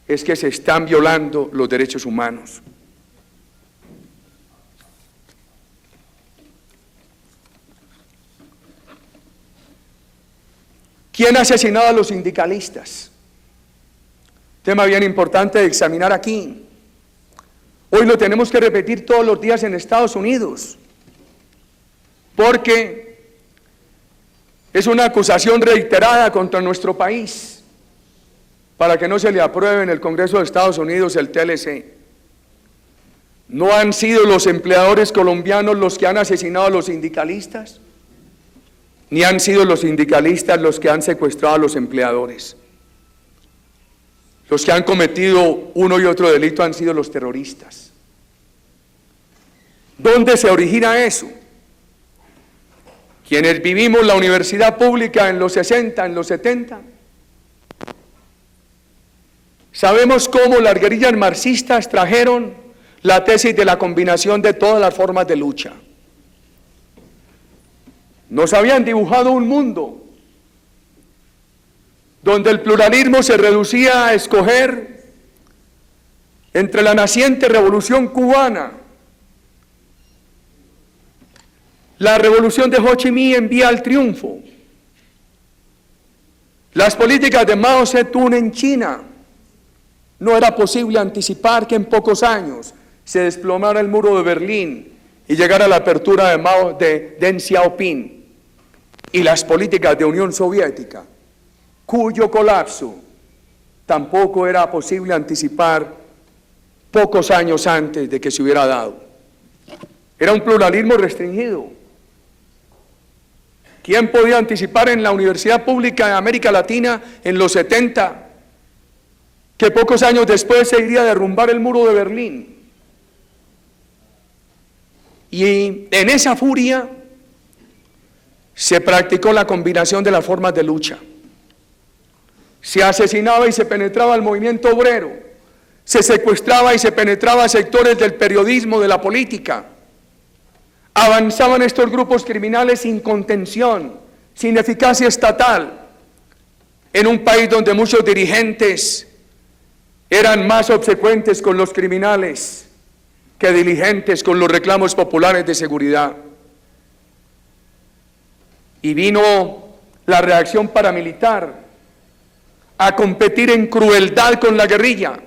es que se están violando los derechos humanos. ¿Quién ha asesinado a los sindicalistas? Tema bien importante de examinar aquí. Hoy lo tenemos que repetir todos los días en Estados Unidos, porque es una acusación reiterada contra nuestro país para que no se le apruebe en el Congreso de Estados Unidos el TLC. ¿No han sido los empleadores colombianos los que han asesinado a los sindicalistas? Ni han sido los sindicalistas los que han secuestrado a los empleadores. Los que han cometido uno y otro delito han sido los terroristas. ¿Dónde se origina eso? Quienes vivimos la universidad pública en los 60, en los 70, sabemos cómo las guerrillas marxistas trajeron la tesis de la combinación de todas las formas de lucha. Nos habían dibujado un mundo donde el pluralismo se reducía a escoger entre la naciente revolución cubana, la revolución de Ho Chi Minh en vía al triunfo, las políticas de Mao Zedong en China. No era posible anticipar que en pocos años se desplomara el muro de Berlín y llegara la apertura de Deng Xiaoping, y las políticas de Unión Soviética, cuyo colapso tampoco era posible anticipar pocos años antes de que se hubiera dado. Era un pluralismo restringido. ¿Quién podía anticipar en la Universidad Pública de América Latina en los 70 que pocos años después se iría a derrumbar el muro de Berlín? Y en esa furia se practicó la combinación de las formas de lucha. Se asesinaba y se penetraba el movimiento obrero, se secuestraba y se penetraba sectores del periodismo, de la política. Avanzaban estos grupos criminales sin contención, sin eficacia estatal, en un país donde muchos dirigentes eran más obsecuentes con los criminales que diligentes con los reclamos populares de seguridad. Y vino la reacción paramilitar a competir en crueldad con la guerrilla,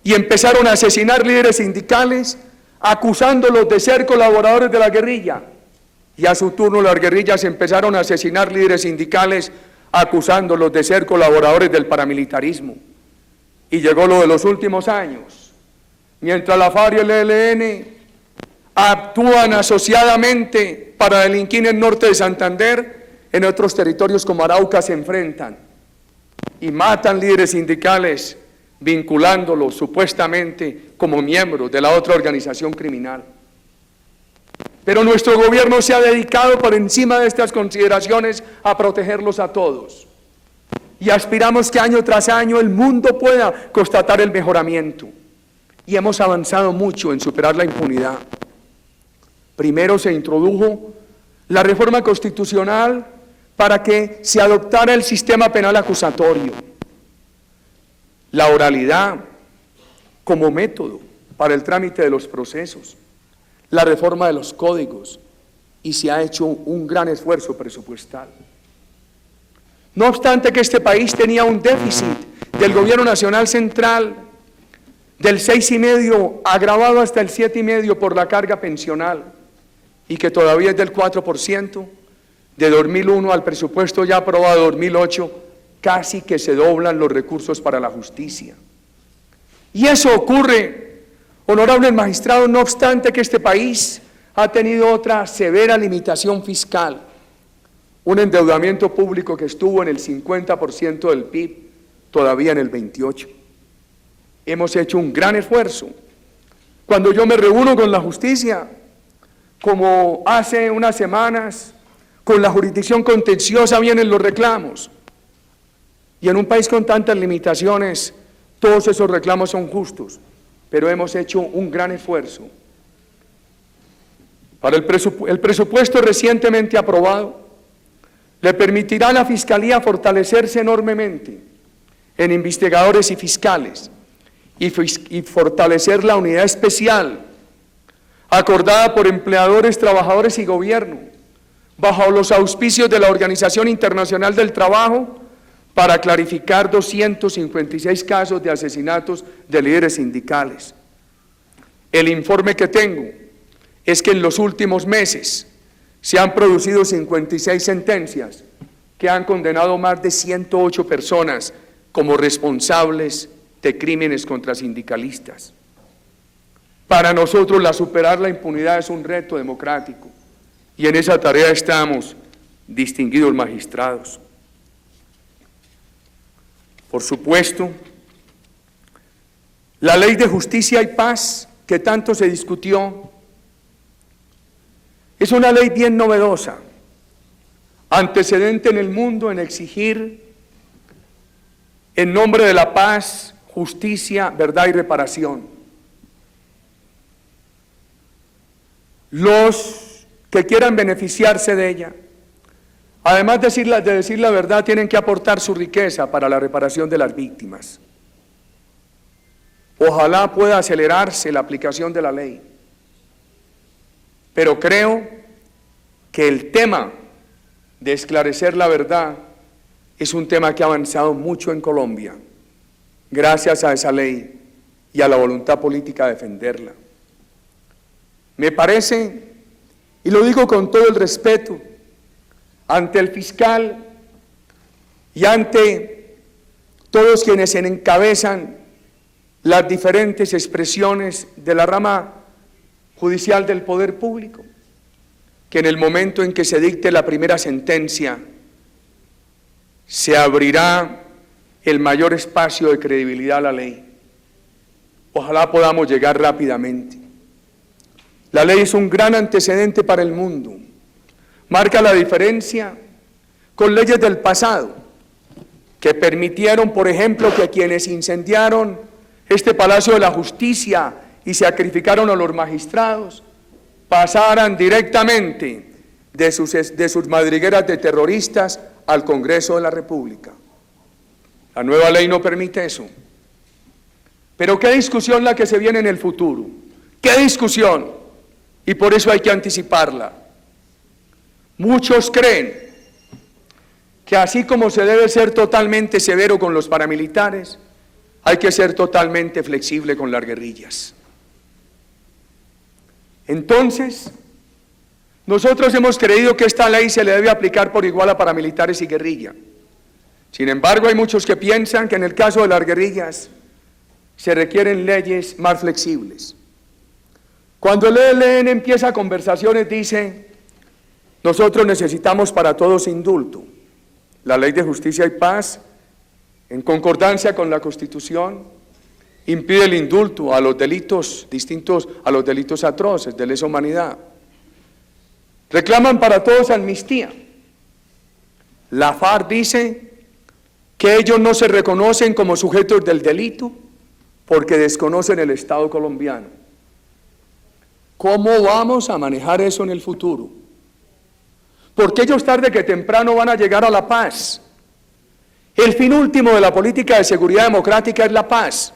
y empezaron a asesinar líderes sindicales acusándolos de ser colaboradores de la guerrilla, y a su turno las guerrillas empezaron a asesinar líderes sindicales acusándolos de ser colaboradores del paramilitarismo. Y llegó lo de los últimos años, mientras la FARC y el ELN actúan asociadamente para delinquir en el norte de Santander, en otros territorios como Arauca se enfrentan y matan líderes sindicales vinculándolos supuestamente como miembros de la otra organización criminal. Pero nuestro gobierno se ha dedicado por encima de estas consideraciones a protegerlos a todos. Y aspiramos que año tras año el mundo pueda constatar el mejoramiento. Y hemos avanzado mucho en superar la impunidad. Primero se introdujo la reforma constitucional para que se adoptara el sistema penal acusatorio, la oralidad como método para el trámite de los procesos, la reforma de los códigos, y se ha hecho un gran esfuerzo presupuestal. No obstante que este país tenía un déficit del gobierno nacional central del 6,5%, agravado hasta el 7,5% por la carga pensional, y que todavía es del 4%, de 2001 al presupuesto ya aprobado de 2008, casi que se doblan los recursos para la justicia. Y eso ocurre, honorables magistrados, no obstante que este país ha tenido otra severa limitación fiscal, un endeudamiento público que estuvo en el 50% del PIB, todavía en el 28%. Hemos hecho un gran esfuerzo. Cuando yo me reúno con la justicia, como hace unas semanas, con la jurisdicción contenciosa vienen los reclamos. Y en un país con tantas limitaciones, todos esos reclamos son justos, pero hemos hecho un gran esfuerzo. Para el presupuesto recientemente aprobado, le permitirá a la Fiscalía fortalecerse enormemente en investigadores y fiscales, y fortalecer la unidad especial acordada por empleadores, trabajadores y gobierno, bajo los auspicios de la Organización Internacional del Trabajo, para clarificar 256 casos de asesinatos de líderes sindicales. El informe que tengo es que en los últimos meses se han producido 56 sentencias que han condenado más de 108 personas como responsables de crímenes contra sindicalistas. Para nosotros superar la impunidad es un reto democrático, y en esa tarea estamos, distinguidos magistrados. Por supuesto, la ley de justicia y paz que tanto se discutió Es una ley bien novedosa, antecedente en el mundo en exigir, en nombre de la paz, justicia, verdad y reparación. Los que quieran beneficiarse de ella, además de decir la verdad, tienen que aportar su riqueza para la reparación de las víctimas. Ojalá pueda acelerarse la aplicación de la ley, pero creo que el tema de esclarecer la verdad es un tema que ha avanzado mucho en Colombia, gracias a esa ley y a la voluntad política de defenderla. Me parece, y lo digo con todo el respeto, ante el fiscal y ante todos quienes encabezan las diferentes expresiones de la rama judicial del poder público, que en el momento en que se dicte la primera sentencia se abrirá el mayor espacio de credibilidad a la ley. Ojalá podamos llegar rápidamente. La ley es un gran antecedente para el mundo. Marca la diferencia con leyes del pasado, que permitieron, por ejemplo, que quienes incendiaron este Palacio de la Justicia y sacrificaron a los magistrados, pasaran directamente de sus madrigueras de terroristas al Congreso de la República. La nueva ley no permite eso. Pero qué discusión la que se viene en el futuro, qué discusión, y por eso hay que anticiparla. Muchos creen que así como se debe ser totalmente severo con los paramilitares, hay que ser totalmente flexible con las guerrillas. Entonces, nosotros hemos creído que esta ley se le debe aplicar por igual a paramilitares y guerrilla. Sin embargo, hay muchos que piensan que en el caso de las guerrillas se requieren leyes más flexibles. Cuando el ELN empieza conversaciones, dice: nosotros necesitamos para todos indulto. La Ley de Justicia y Paz, en concordancia con la Constitución, impide el indulto a los delitos distintos, a los delitos atroces de lesa humanidad. Reclaman para todos amnistía. La FARC dice que ellos no se reconocen como sujetos del delito porque desconocen el Estado colombiano. ¿Cómo vamos a manejar eso en el futuro? Porque ellos tarde que temprano van a llegar a la paz. El fin último de la política de seguridad democrática es la paz.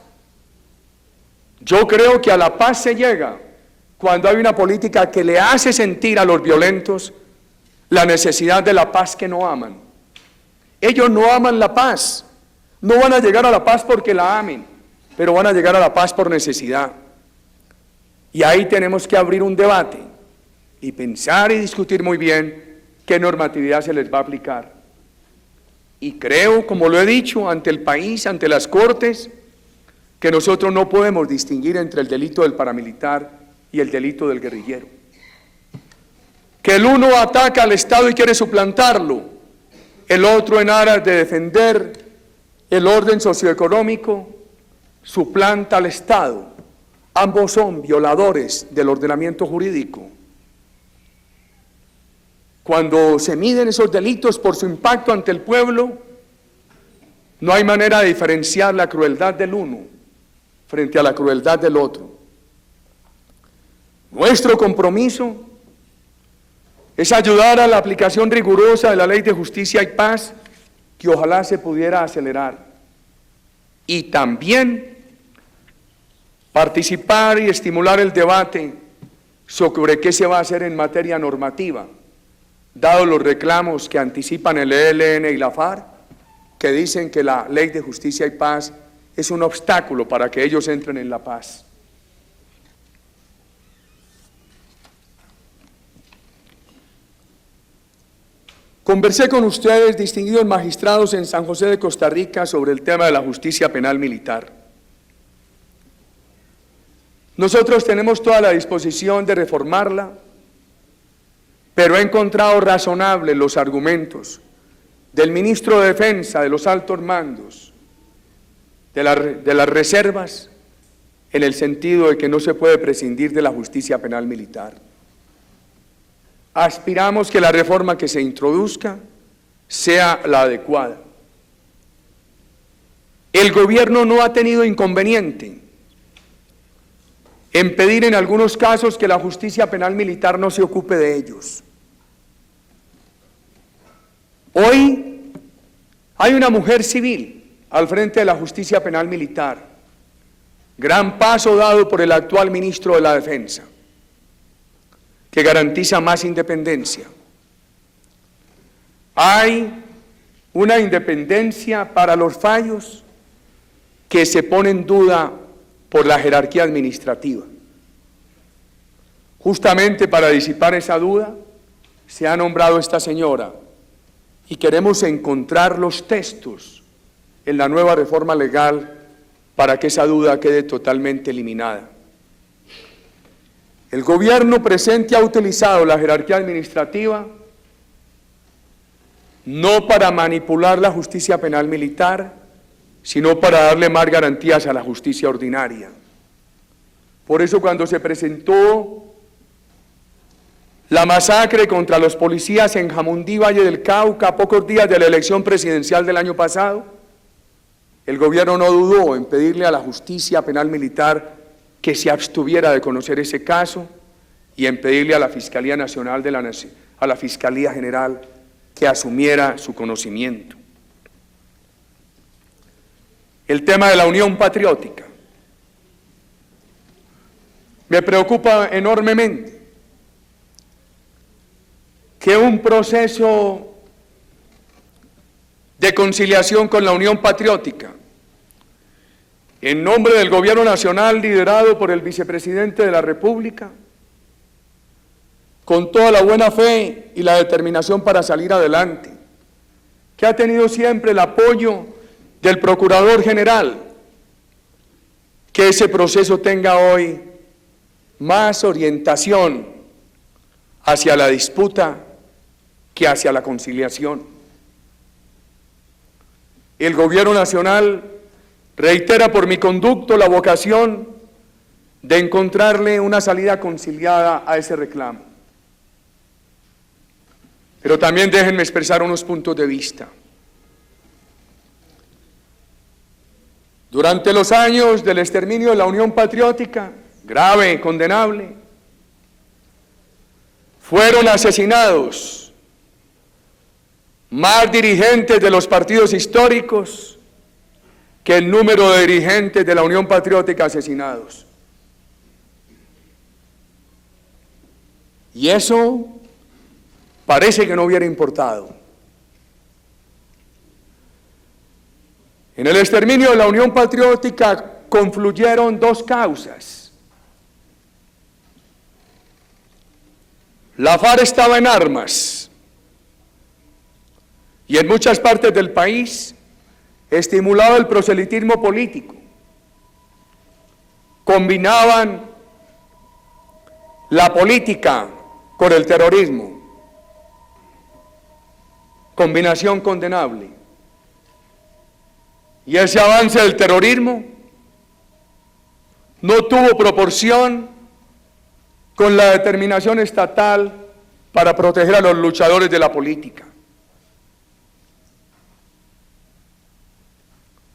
Yo creo que a la paz se llega cuando hay una política que le hace sentir a los violentos la necesidad de la paz que no aman. Ellos no aman la paz, no van a llegar a la paz porque la amen, pero van a llegar a la paz por necesidad. Y ahí tenemos que abrir un debate y pensar y discutir muy bien qué normatividad se les va a aplicar. Y creo, como lo he dicho, ante el país, ante las Cortes, que nosotros no podemos distinguir entre el delito del paramilitar y el delito del guerrillero. Que el uno ataca al Estado y quiere suplantarlo, el otro en aras de defender el orden socioeconómico suplanta al Estado. Ambos son violadores del ordenamiento jurídico. Cuando se miden esos delitos por su impacto ante el pueblo, no hay manera de diferenciar la crueldad del uno frente a la crueldad del otro. Nuestro compromiso es ayudar a la aplicación rigurosa de la Ley de Justicia y Paz, que ojalá se pudiera acelerar, y también participar y estimular el debate sobre qué se va a hacer en materia normativa, dados los reclamos que anticipan el ELN y la FARC, que dicen que la Ley de Justicia y Paz es un obstáculo para que ellos entren en la paz. Conversé con ustedes, distinguidos magistrados en San José de Costa Rica, sobre el tema de la justicia penal militar. Nosotros tenemos toda la disposición de reformarla, pero he encontrado razonables los argumentos del ministro de Defensa, de los altos mandos, de las reservas, en el sentido de que no se puede prescindir de la justicia penal militar. aspiramos que la reforma que se introduzca sea la adecuada. El gobierno no ha tenido inconveniente en pedir en algunos casos que la justicia penal militar no se ocupe de ellos. Hoy hay una mujer civil al frente de la justicia penal militar, gran paso dado por el actual ministro de la Defensa, que garantiza más independencia. Hay una independencia para los fallos que se pone en duda por la jerarquía administrativa. Justamente para disipar esa duda, se ha nombrado esta señora y queremos encontrar los textos en la nueva reforma legal para que esa duda quede totalmente eliminada. El gobierno presente ha utilizado la jerarquía administrativa no para manipular la justicia penal militar, sino para darle más garantías a la justicia ordinaria. Por eso cuando se presentó la masacre contra los policías en Jamundí, Valle del Cauca, a pocos días de la elección presidencial del año pasado, el gobierno no dudó en pedirle a la justicia penal militar que se abstuviera de conocer ese caso y en pedirle a la Fiscalía Nacional a la Fiscalía General que asumiera su conocimiento. El tema de la Unión Patriótica me preocupa enormemente que un proceso de conciliación con la Unión Patriótica, en nombre del Gobierno Nacional liderado por el Vicepresidente de la República, con toda la buena fe y la determinación para salir adelante, que ha tenido siempre el apoyo del Procurador General, que ese proceso tenga hoy más orientación hacia la disputa que hacia la conciliación. El Gobierno Nacional reitera por mi conducto la vocación de encontrarle una salida conciliada a ese reclamo. Pero también déjenme expresar unos puntos de vista. Durante los años del exterminio de la Unión Patriótica, grave, condenable, fueron asesinados más dirigentes de los partidos históricos que el número de dirigentes de la Unión Patriótica asesinados. Y eso parece que no hubiera importado. En el exterminio de la Unión Patriótica confluyeron dos causas. La FARC estaba en armas y en muchas partes del país estimulaba el proselitismo político. Combinaban la política con el terrorismo. Combinación condenable. Y ese avance del terrorismo no tuvo proporción con la determinación estatal para proteger a los luchadores de la política.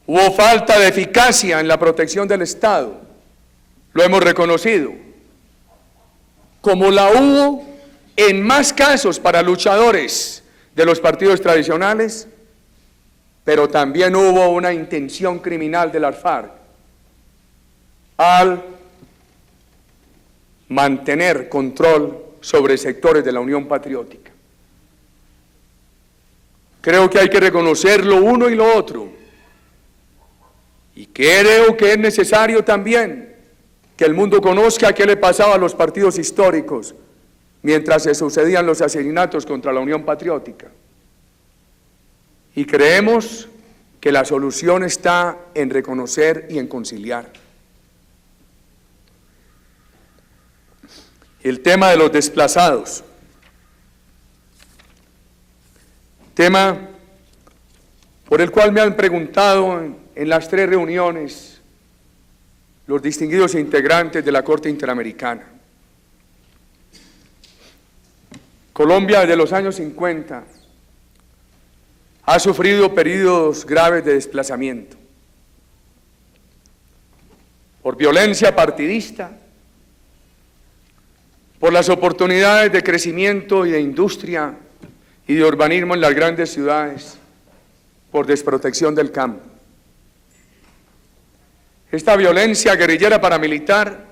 Hubo falta de eficacia en la protección del Estado, lo hemos reconocido, como la hubo en más casos para luchadores de los partidos tradicionales, pero también hubo una intención criminal de las FARC al mantener control sobre sectores de la Unión Patriótica. Creo que hay que reconocer lo uno y lo otro, y creo que es necesario también que el mundo conozca qué le pasaba a los partidos históricos mientras se sucedían los asesinatos contra la Unión Patriótica. Y creemos que la solución está en reconocer y en conciliar. El tema de los desplazados, tema por el cual me han preguntado en las 3 reuniones los distinguidos integrantes de la Corte Interamericana. Colombia desde los años 50 ha sufrido periodos graves de desplazamiento por violencia partidista, por las oportunidades de crecimiento y de industria y de urbanismo en las grandes ciudades, por desprotección del campo. Esta violencia guerrillera paramilitar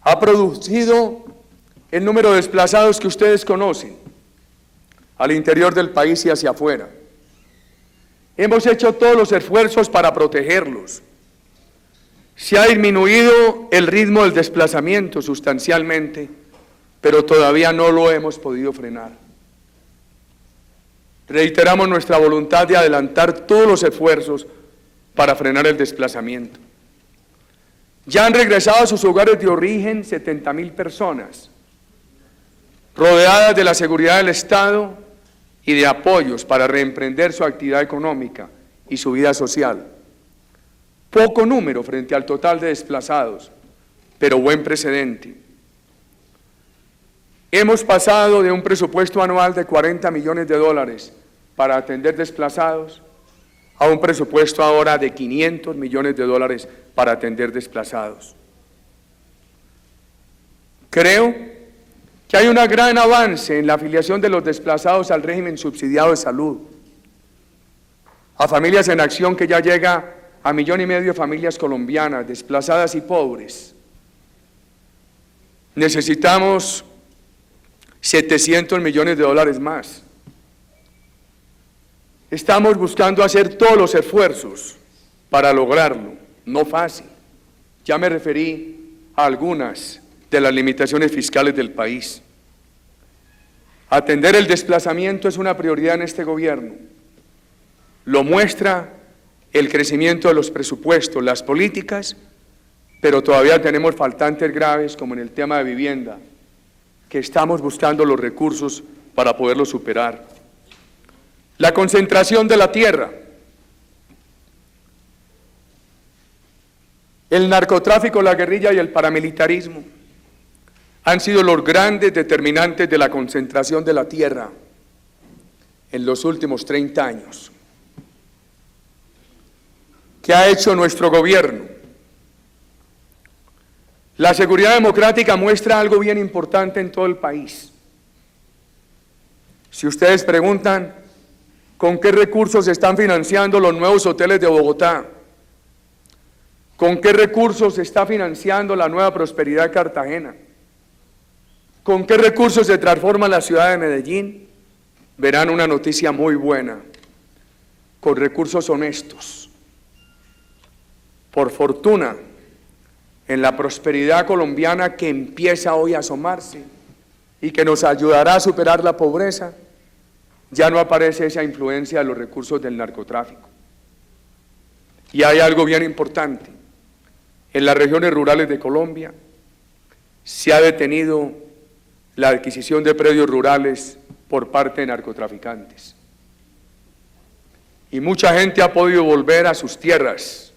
ha producido el número de desplazados que ustedes conocen al interior del país y hacia afuera. Hemos hecho todos los esfuerzos para protegerlos. Se ha disminuido el ritmo del desplazamiento sustancialmente, pero todavía no lo hemos podido frenar. Reiteramos nuestra voluntad de adelantar todos los esfuerzos para frenar el desplazamiento. Ya han regresado a sus hogares de origen 70.000 personas, rodeadas de la seguridad del Estado y de apoyos para reemprender su actividad económica y su vida social. Poco número frente al total de desplazados, pero buen precedente. Hemos pasado de un presupuesto anual de 40 millones de dólares para atender desplazados a un presupuesto ahora de 500 millones de dólares para atender desplazados. Creo que hay un gran avance en la afiliación de los desplazados al régimen subsidiado de salud, a Familias en Acción, que ya llega a 1,5 millones de familias colombianas desplazadas y pobres. Necesitamos 700 millones de dólares más. Estamos buscando hacer todos los esfuerzos para lograrlo, no fácil. Ya me referí a algunas de las limitaciones fiscales del país. Atender el desplazamiento es una prioridad en este gobierno. Lo muestra el crecimiento de los presupuestos, las políticas, pero todavía tenemos faltantes graves como en el tema de vivienda, que estamos buscando los recursos para poderlo superar. La concentración de la tierra, el narcotráfico, la guerrilla y el paramilitarismo han sido los grandes determinantes de la concentración de la tierra en los últimos 30 años. ¿Qué ha hecho nuestro gobierno? La seguridad democrática muestra algo bien importante en todo el país. Si ustedes preguntan con qué recursos se están financiando los nuevos hoteles de Bogotá, con qué recursos se está financiando la nueva prosperidad de Cartagena, con qué recursos se transforma la ciudad de Medellín, verán una noticia muy buena: con recursos honestos. Por fortuna, en la prosperidad colombiana que empieza hoy a asomarse y que nos ayudará a superar la pobreza, ya no aparece esa influencia de los recursos del narcotráfico. Y hay algo bien importante: en las regiones rurales de Colombia se ha detenido la adquisición de predios rurales por parte de narcotraficantes. Y mucha gente ha podido volver a sus tierras,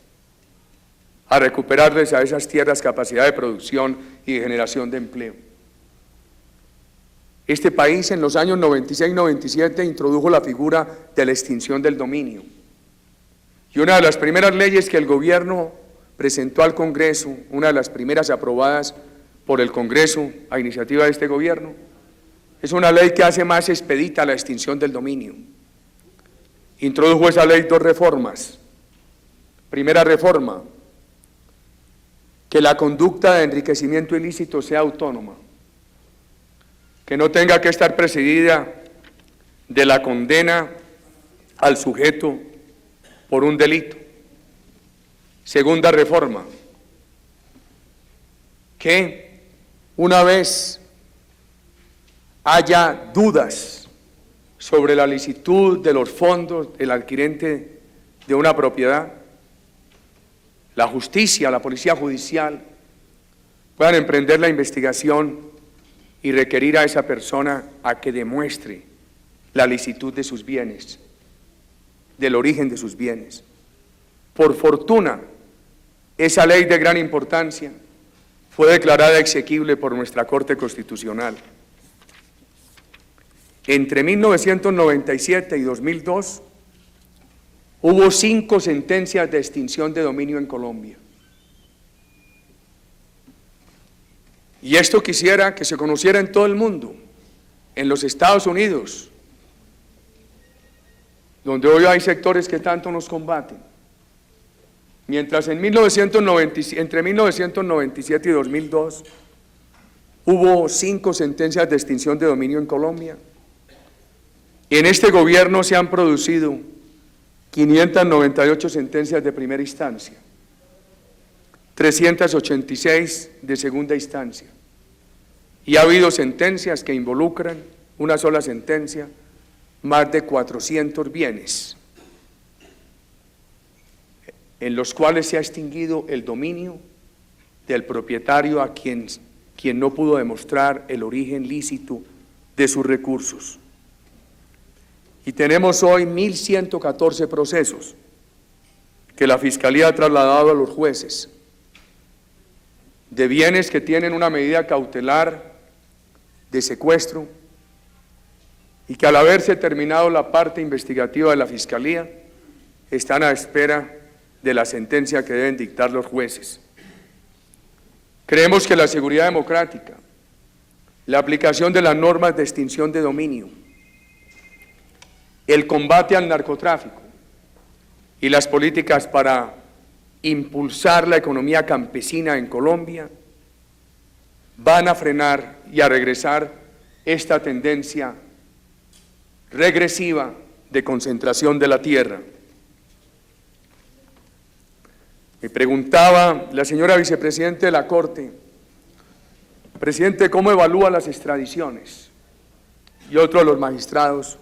a recuperarles a esas tierras capacidad de producción y de generación de empleo. Este país en los años 96-97 introdujo la figura de la extinción del dominio. Y una de las primeras leyes que el gobierno presentó al Congreso, una de las primeras aprobadas por el Congreso a iniciativa de este gobierno, es una ley que hace más expedita la extinción del dominio. Introdujo esa ley 2 reformas. Primera reforma: que la conducta de enriquecimiento ilícito sea autónoma, que no tenga que estar precedida de la condena al sujeto por un delito. Segunda reforma: que una vez haya dudas sobre la licitud de los fondos del adquirente de una propiedad, la justicia, la policía judicial puedan emprender la investigación y requerir a esa persona a que demuestre la licitud de sus bienes, del origen de sus bienes. Por fortuna, esa ley de gran importancia fue declarada exequible por nuestra Corte Constitucional. Entre 1997 y 2002 hubo 5 sentencias de extinción de dominio en Colombia. Y esto quisiera que se conociera en todo el mundo, en los Estados Unidos, donde hoy hay sectores que tanto nos combaten. Mientras entre 1997 y 2002 hubo 5 sentencias de extinción de dominio en Colombia, en este gobierno se han producido 598 sentencias de primera instancia, 386 de segunda instancia, y ha habido sentencias que involucran, una sola sentencia, más de 400 bienes, en los cuales se ha extinguido el dominio del propietario a quien no pudo demostrar el origen lícito de sus recursos. Y tenemos hoy 1.114 procesos que la Fiscalía ha trasladado a los jueces de bienes que tienen una medida cautelar de secuestro y que al haberse terminado la parte investigativa de la Fiscalía están a espera de la sentencia que deben dictar los jueces. Creemos que la seguridad democrática, la aplicación de las normas de extinción de dominio, el combate al narcotráfico y las políticas para impulsar la economía campesina en Colombia van a frenar y a regresar esta tendencia regresiva de concentración de la tierra. Me preguntaba la señora vicepresidenta de la Corte, presidente, ¿cómo evalúa las extradiciones? Y otro de los magistrados,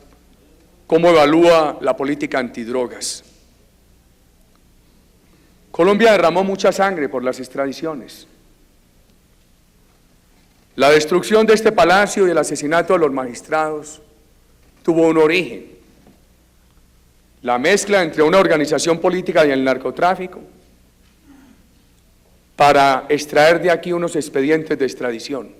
¿cómo evalúa la política antidrogas? Colombia derramó mucha sangre por las extradiciones. La destrucción de este palacio y el asesinato de los magistrados tuvo un origen. La mezcla entre una organización política y el narcotráfico para extraer de aquí unos expedientes de extradición.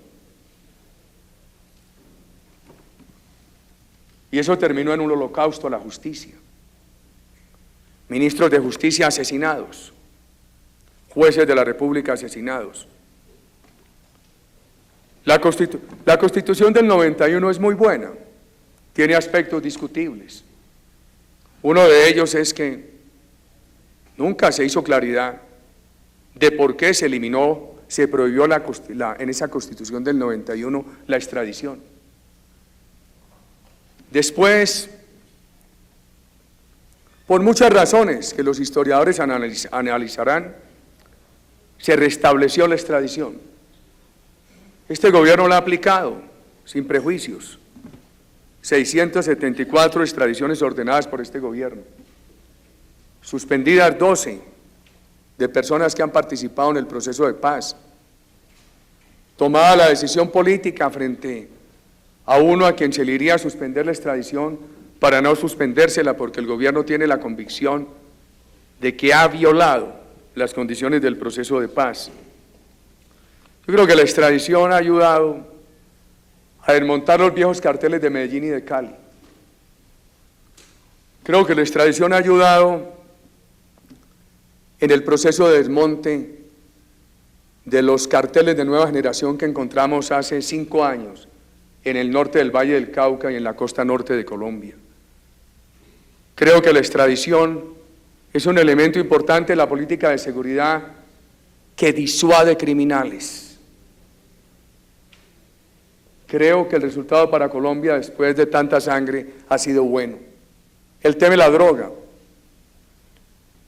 Y eso terminó en un holocausto a la justicia. Ministros de justicia asesinados, jueces de la República asesinados. La Constitución del 91 es muy buena, tiene aspectos discutibles. Uno de ellos es que nunca se hizo claridad de por qué se eliminó, se prohibió en esa Constitución del 91 la extradición. Después, por muchas razones que los historiadores analizarán, se restableció la extradición. Este gobierno la ha aplicado sin prejuicios. 674 extradiciones ordenadas por este gobierno. Suspendidas 12 de personas que han participado en el proceso de paz. Tomada la decisión política frente a uno a quien se le iría a suspender la extradición para no suspendérsela porque el gobierno tiene la convicción de que ha violado las condiciones del proceso de paz. Yo creo que la extradición ha ayudado a desmontar los viejos carteles de Medellín y de Cali. Creo que la extradición ha ayudado en el proceso de desmonte de los carteles de nueva generación que encontramos hace 5 años en el norte del Valle del Cauca y en la costa norte de Colombia. Creo que la extradición es un elemento importante de la política de seguridad que disuade criminales. Creo que el resultado para Colombia después de tanta sangre ha sido bueno. El tema de la droga.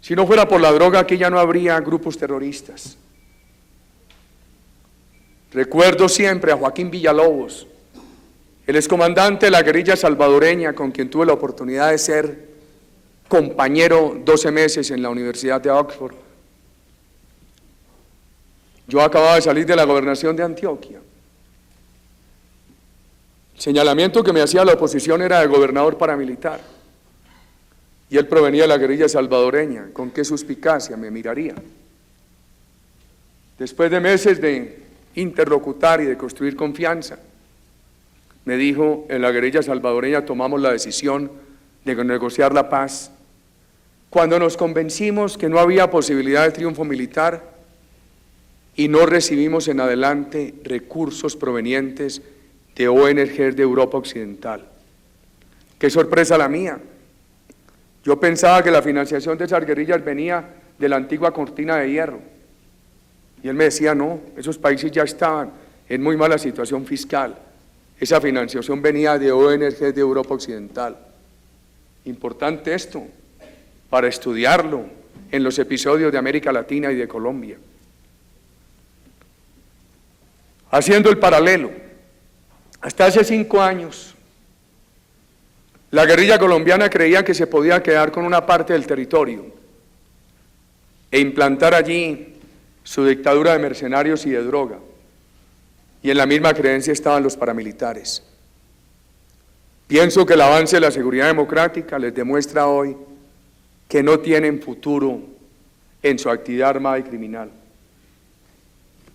Si no fuera por la droga, aquí ya no habría grupos terroristas. Recuerdo siempre a Joaquín Villalobos, el excomandante de la guerrilla salvadoreña con quien tuve la oportunidad de ser compañero 12 meses en la Universidad de Oxford. Yo acababa de salir de la gobernación de Antioquia. El señalamiento que me hacía la oposición era de gobernador paramilitar. Y él provenía de la guerrilla salvadoreña. ¿Con qué suspicacia me miraría? Después de meses de interlocutar y de construir confianza, me dijo: en la guerrilla salvadoreña tomamos la decisión de negociar la paz. Cuando nos convencimos que no había posibilidad de triunfo militar y no recibimos en adelante recursos provenientes de ONG de Europa Occidental. Qué sorpresa la mía. Yo pensaba que la financiación de esas guerrillas venía de la antigua cortina de hierro. Y él me decía: no, esos países ya estaban en muy mala situación fiscal. Esa financiación venía de ONG de Europa Occidental. Importante esto, para estudiarlo en los episodios de América Latina y de Colombia. Haciendo el paralelo, hasta hace 5 años, la guerrilla colombiana creía que se podía quedar con una parte del territorio e implantar allí su dictadura de mercenarios y de droga. Y en la misma creencia estaban los paramilitares. Pienso que el avance de la seguridad democrática les demuestra hoy que no tienen futuro en su actividad armada y criminal,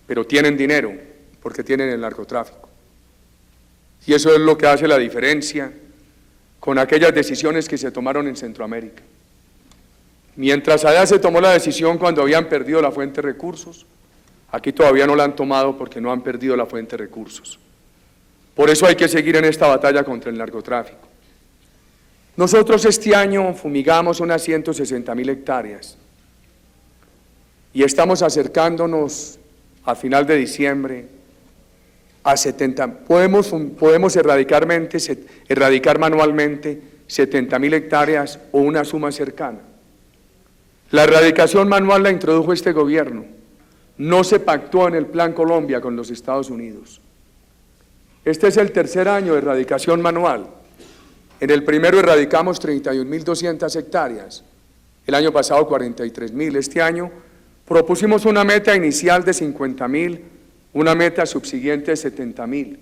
pero tienen dinero porque tienen el narcotráfico. Y eso es lo que hace la diferencia con aquellas decisiones que se tomaron en Centroamérica. Mientras allá se tomó la decisión cuando habían perdido la fuente de recursos, aquí todavía no la han tomado porque no han perdido la fuente de recursos. Por eso hay que seguir en esta batalla contra el narcotráfico. Nosotros este año fumigamos unas 160.000 hectáreas y estamos acercándonos a final de diciembre a 70. Podemos erradicar manualmente 70.000 hectáreas o una suma cercana. La erradicación manual la introdujo este gobierno. No se pactó en el Plan Colombia con los Estados Unidos. Este es el tercer año de erradicación manual. En el primero erradicamos 31.200 hectáreas, el año pasado 43.000. Este año propusimos una meta inicial de 50.000, una meta subsiguiente de 70.000.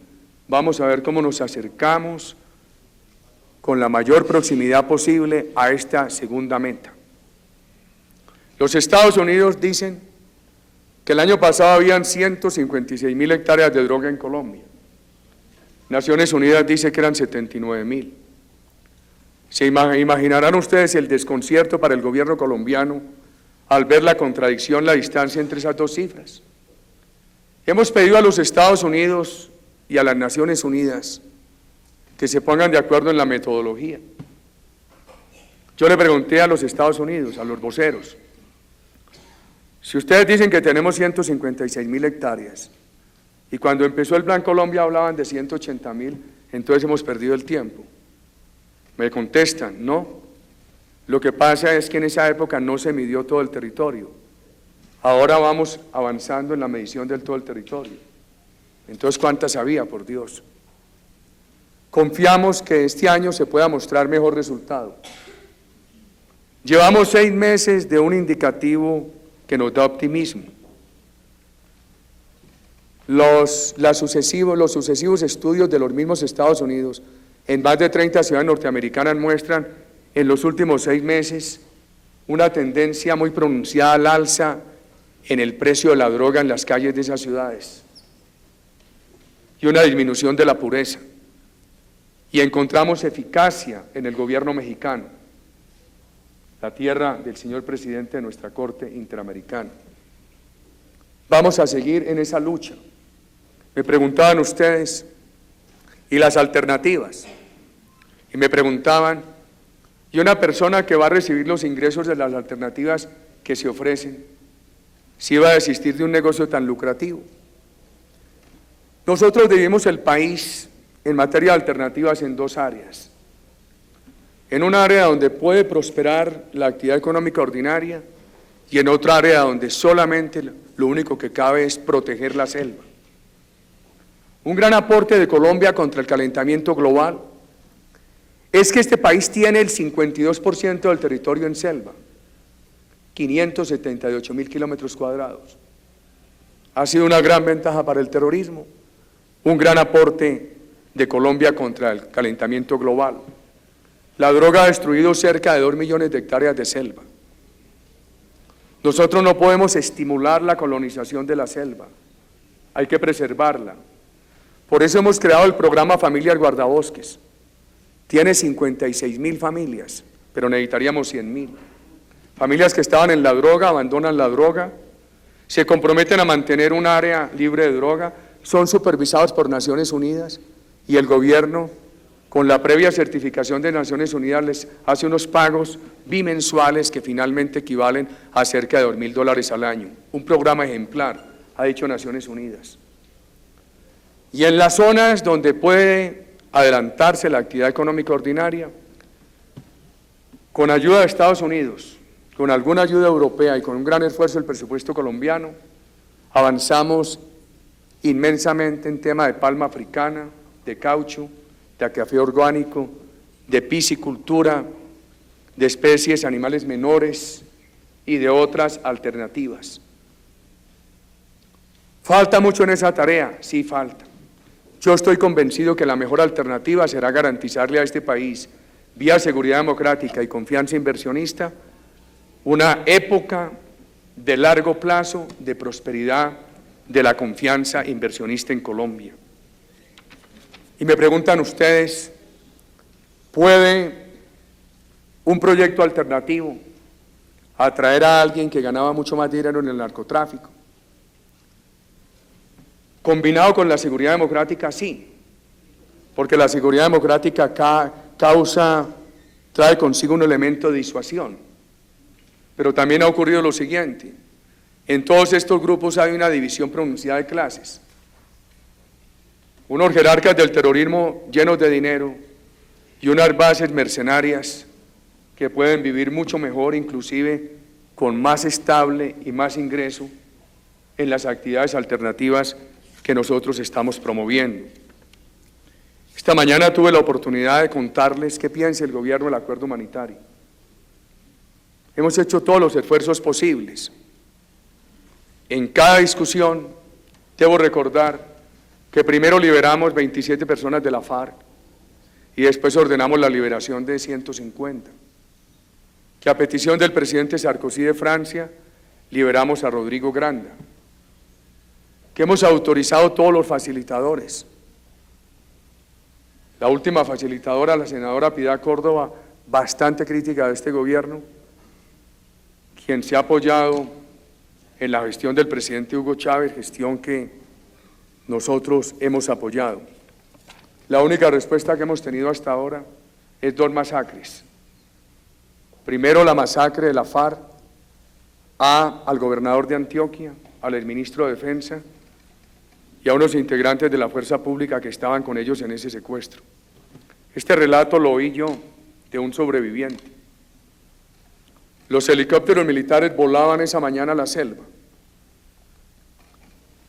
Vamos a ver cómo nos acercamos con la mayor proximidad posible a esta segunda meta. Los Estados Unidos dicen que el año pasado habían 156.000 hectáreas de droga en Colombia. Naciones Unidas dice que eran 79.000. Se imaginarán ustedes el desconcierto para el gobierno colombiano al ver la contradicción, la distancia entre esas dos cifras. Hemos pedido a los Estados Unidos y a las Naciones Unidas que se pongan de acuerdo en la metodología. Yo le pregunté a los Estados Unidos, a los voceros, si ustedes dicen que tenemos 156.000 hectáreas y cuando empezó el Plan Colombia hablaban de 180.000, entonces hemos perdido el tiempo. Me contestan: no, lo que pasa es que en esa época no se midió todo el territorio. Ahora vamos avanzando en la medición del todo el territorio. Entonces, ¿cuántas había, por Dios? Confiamos que este año se pueda mostrar mejor resultado. Llevamos 6 meses de un indicativo que nos da optimismo. Los sucesivos estudios de los mismos Estados Unidos en más de 30 ciudades norteamericanas muestran en los últimos 6 meses una tendencia muy pronunciada al alza en el precio de la droga en las calles de esas ciudades y una disminución de la pureza. Y encontramos eficacia en el gobierno mexicano, la tierra del señor presidente de nuestra Corte Interamericana. Vamos a seguir en esa lucha. Me preguntaban ustedes, ¿y las alternativas? Y me preguntaban, ¿y una persona que va a recibir los ingresos de las alternativas que se ofrecen, si va a desistir de un negocio tan lucrativo? Nosotros dividimos el país en materia de alternativas en 2 áreas. En un área donde puede prosperar la actividad económica ordinaria y en otra área donde solamente lo único que cabe es proteger la selva. Un gran aporte de Colombia contra el calentamiento global es que este país tiene el 52% del territorio en selva, 578.000 kilómetros cuadrados. Ha sido una gran ventaja para el terrorismo, un gran aporte de Colombia contra el calentamiento global. La droga ha destruido cerca de 2 millones de hectáreas de selva. Nosotros no podemos estimular la colonización de la selva, hay que preservarla. Por eso hemos creado el programa Familias Guardabosques. Tiene 56.000 familias, pero necesitaríamos 100.000. Familias que estaban en la droga, abandonan la droga, se comprometen a mantener un área libre de droga, son supervisados por Naciones Unidas y el gobierno, con la previa certificación de Naciones Unidas, les hace unos pagos bimensuales que finalmente equivalen a cerca de $2.000 al año. Un programa ejemplar, ha dicho Naciones Unidas. Y en las zonas donde puede adelantarse la actividad económica ordinaria, con ayuda de Estados Unidos, con alguna ayuda europea y con un gran esfuerzo del presupuesto colombiano, avanzamos inmensamente en tema de palma africana, de caucho, de café orgánico, de piscicultura, de especies animales menores y de otras alternativas. ¿Falta mucho en esa tarea? Sí, falta. Yo estoy convencido que la mejor alternativa será garantizarle a este país, vía seguridad democrática y confianza inversionista, una época de largo plazo de prosperidad de la confianza inversionista en Colombia. Y me preguntan ustedes, ¿puede un proyecto alternativo atraer a alguien que ganaba mucho más dinero en el narcotráfico? Combinado con la seguridad democrática, sí, porque la seguridad democrática trae consigo un elemento de disuasión. Pero también ha ocurrido lo siguiente, en todos estos grupos hay una división pronunciada de clases. Unos jerarcas del terrorismo llenos de dinero y unas bases mercenarias que pueden vivir mucho mejor, inclusive con más estable y más ingreso en las actividades alternativas que nosotros estamos promoviendo. Esta mañana tuve la oportunidad de contarles qué piensa el gobierno del acuerdo humanitario. Hemos hecho todos los esfuerzos posibles. En cada discusión, debo recordar que primero liberamos 27 personas de la FARC y después ordenamos la liberación de 150. Que a petición del presidente Sarkozy de Francia, liberamos a Rodrigo Granda. Que hemos autorizado todos los facilitadores. La última facilitadora, la senadora Piedad Córdoba, bastante crítica de este gobierno, quien se ha apoyado en la gestión del presidente Hugo Chávez, gestión que nosotros hemos apoyado. La única respuesta que hemos tenido hasta ahora es 2 masacres. Primero, la masacre de la FARC al gobernador de Antioquia, al exministro de Defensa y a unos integrantes de la fuerza pública que estaban con ellos en ese secuestro. Este relato lo oí yo de un sobreviviente. Los helicópteros militares volaban esa mañana a la selva.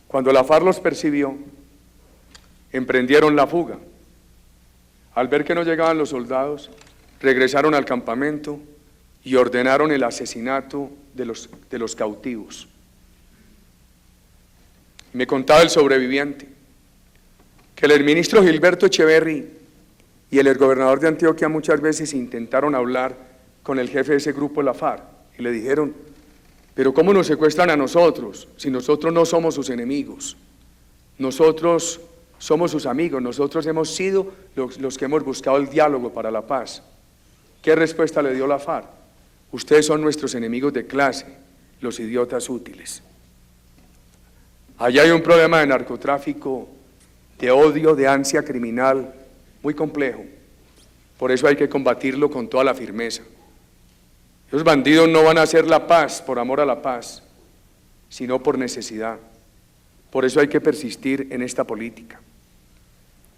Cuando la FARC los percibió, emprendieron la fuga. Al ver que no llegaban los soldados, regresaron al campamento y ordenaron el asesinato de los cautivos. Me contaba el sobreviviente que el exministro Gilberto Echeverri y el exgobernador de Antioquia muchas veces intentaron hablar con el jefe de ese grupo, la FARC, y le dijeron, pero ¿cómo nos secuestran a nosotros si nosotros no somos sus enemigos? Nosotros somos sus amigos, nosotros hemos sido los que hemos buscado el diálogo para la paz. ¿Qué respuesta le dio la FARC? Ustedes son nuestros enemigos de clase, los idiotas útiles. Allá hay un problema de narcotráfico, de odio, de ansia criminal, muy complejo. Por eso hay que combatirlo con toda la firmeza. Los bandidos no van a hacer la paz por amor a la paz, sino por necesidad. Por eso hay que persistir en esta política.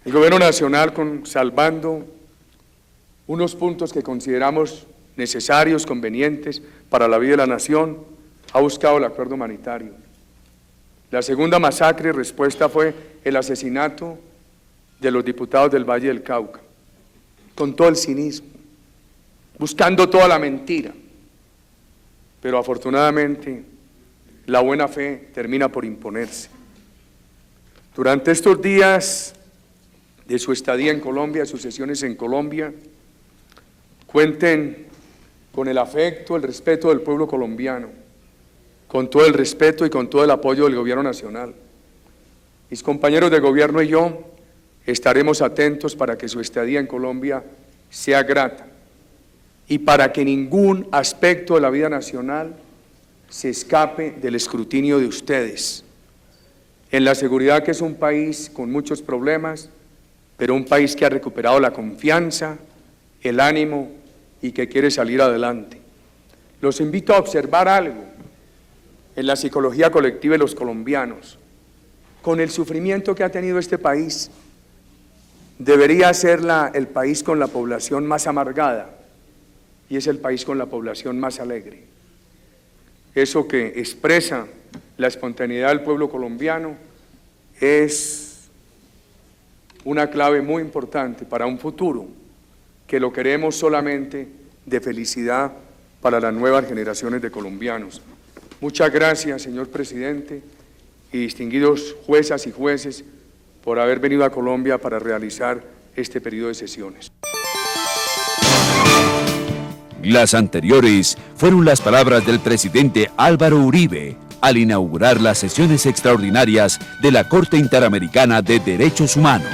El gobierno nacional, salvando unos puntos que consideramos necesarios, convenientes para la vida de la nación, ha buscado el acuerdo humanitario. La segunda masacre y respuesta fue el asesinato de los diputados del Valle del Cauca, con todo el cinismo, buscando toda la mentira. Pero afortunadamente la buena fe termina por imponerse. Durante estos días de su estadía en Colombia, sus sesiones en Colombia, cuenten con el afecto, el respeto del pueblo colombiano, con todo el respeto y con todo el apoyo del Gobierno Nacional. Mis compañeros de gobierno y yo estaremos atentos para que su estadía en Colombia sea grata y para que ningún aspecto de la vida nacional se escape del escrutinio de ustedes. En la seguridad, que es un país con muchos problemas, pero un país que ha recuperado la confianza, el ánimo y que quiere salir adelante. Los invito a observar algo en la psicología colectiva de los colombianos. Con el sufrimiento que ha tenido este país, debería ser el país con la población más amargada y es el país con la población más alegre. Eso que expresa la espontaneidad del pueblo colombiano es una clave muy importante para un futuro que lo queremos solamente de felicidad para las nuevas generaciones de colombianos. Muchas gracias, señor presidente, y distinguidos juezas y jueces, por haber venido a Colombia para realizar este periodo de sesiones. Las anteriores fueron las palabras del presidente Álvaro Uribe al inaugurar las sesiones extraordinarias de la Corte Interamericana de Derechos Humanos.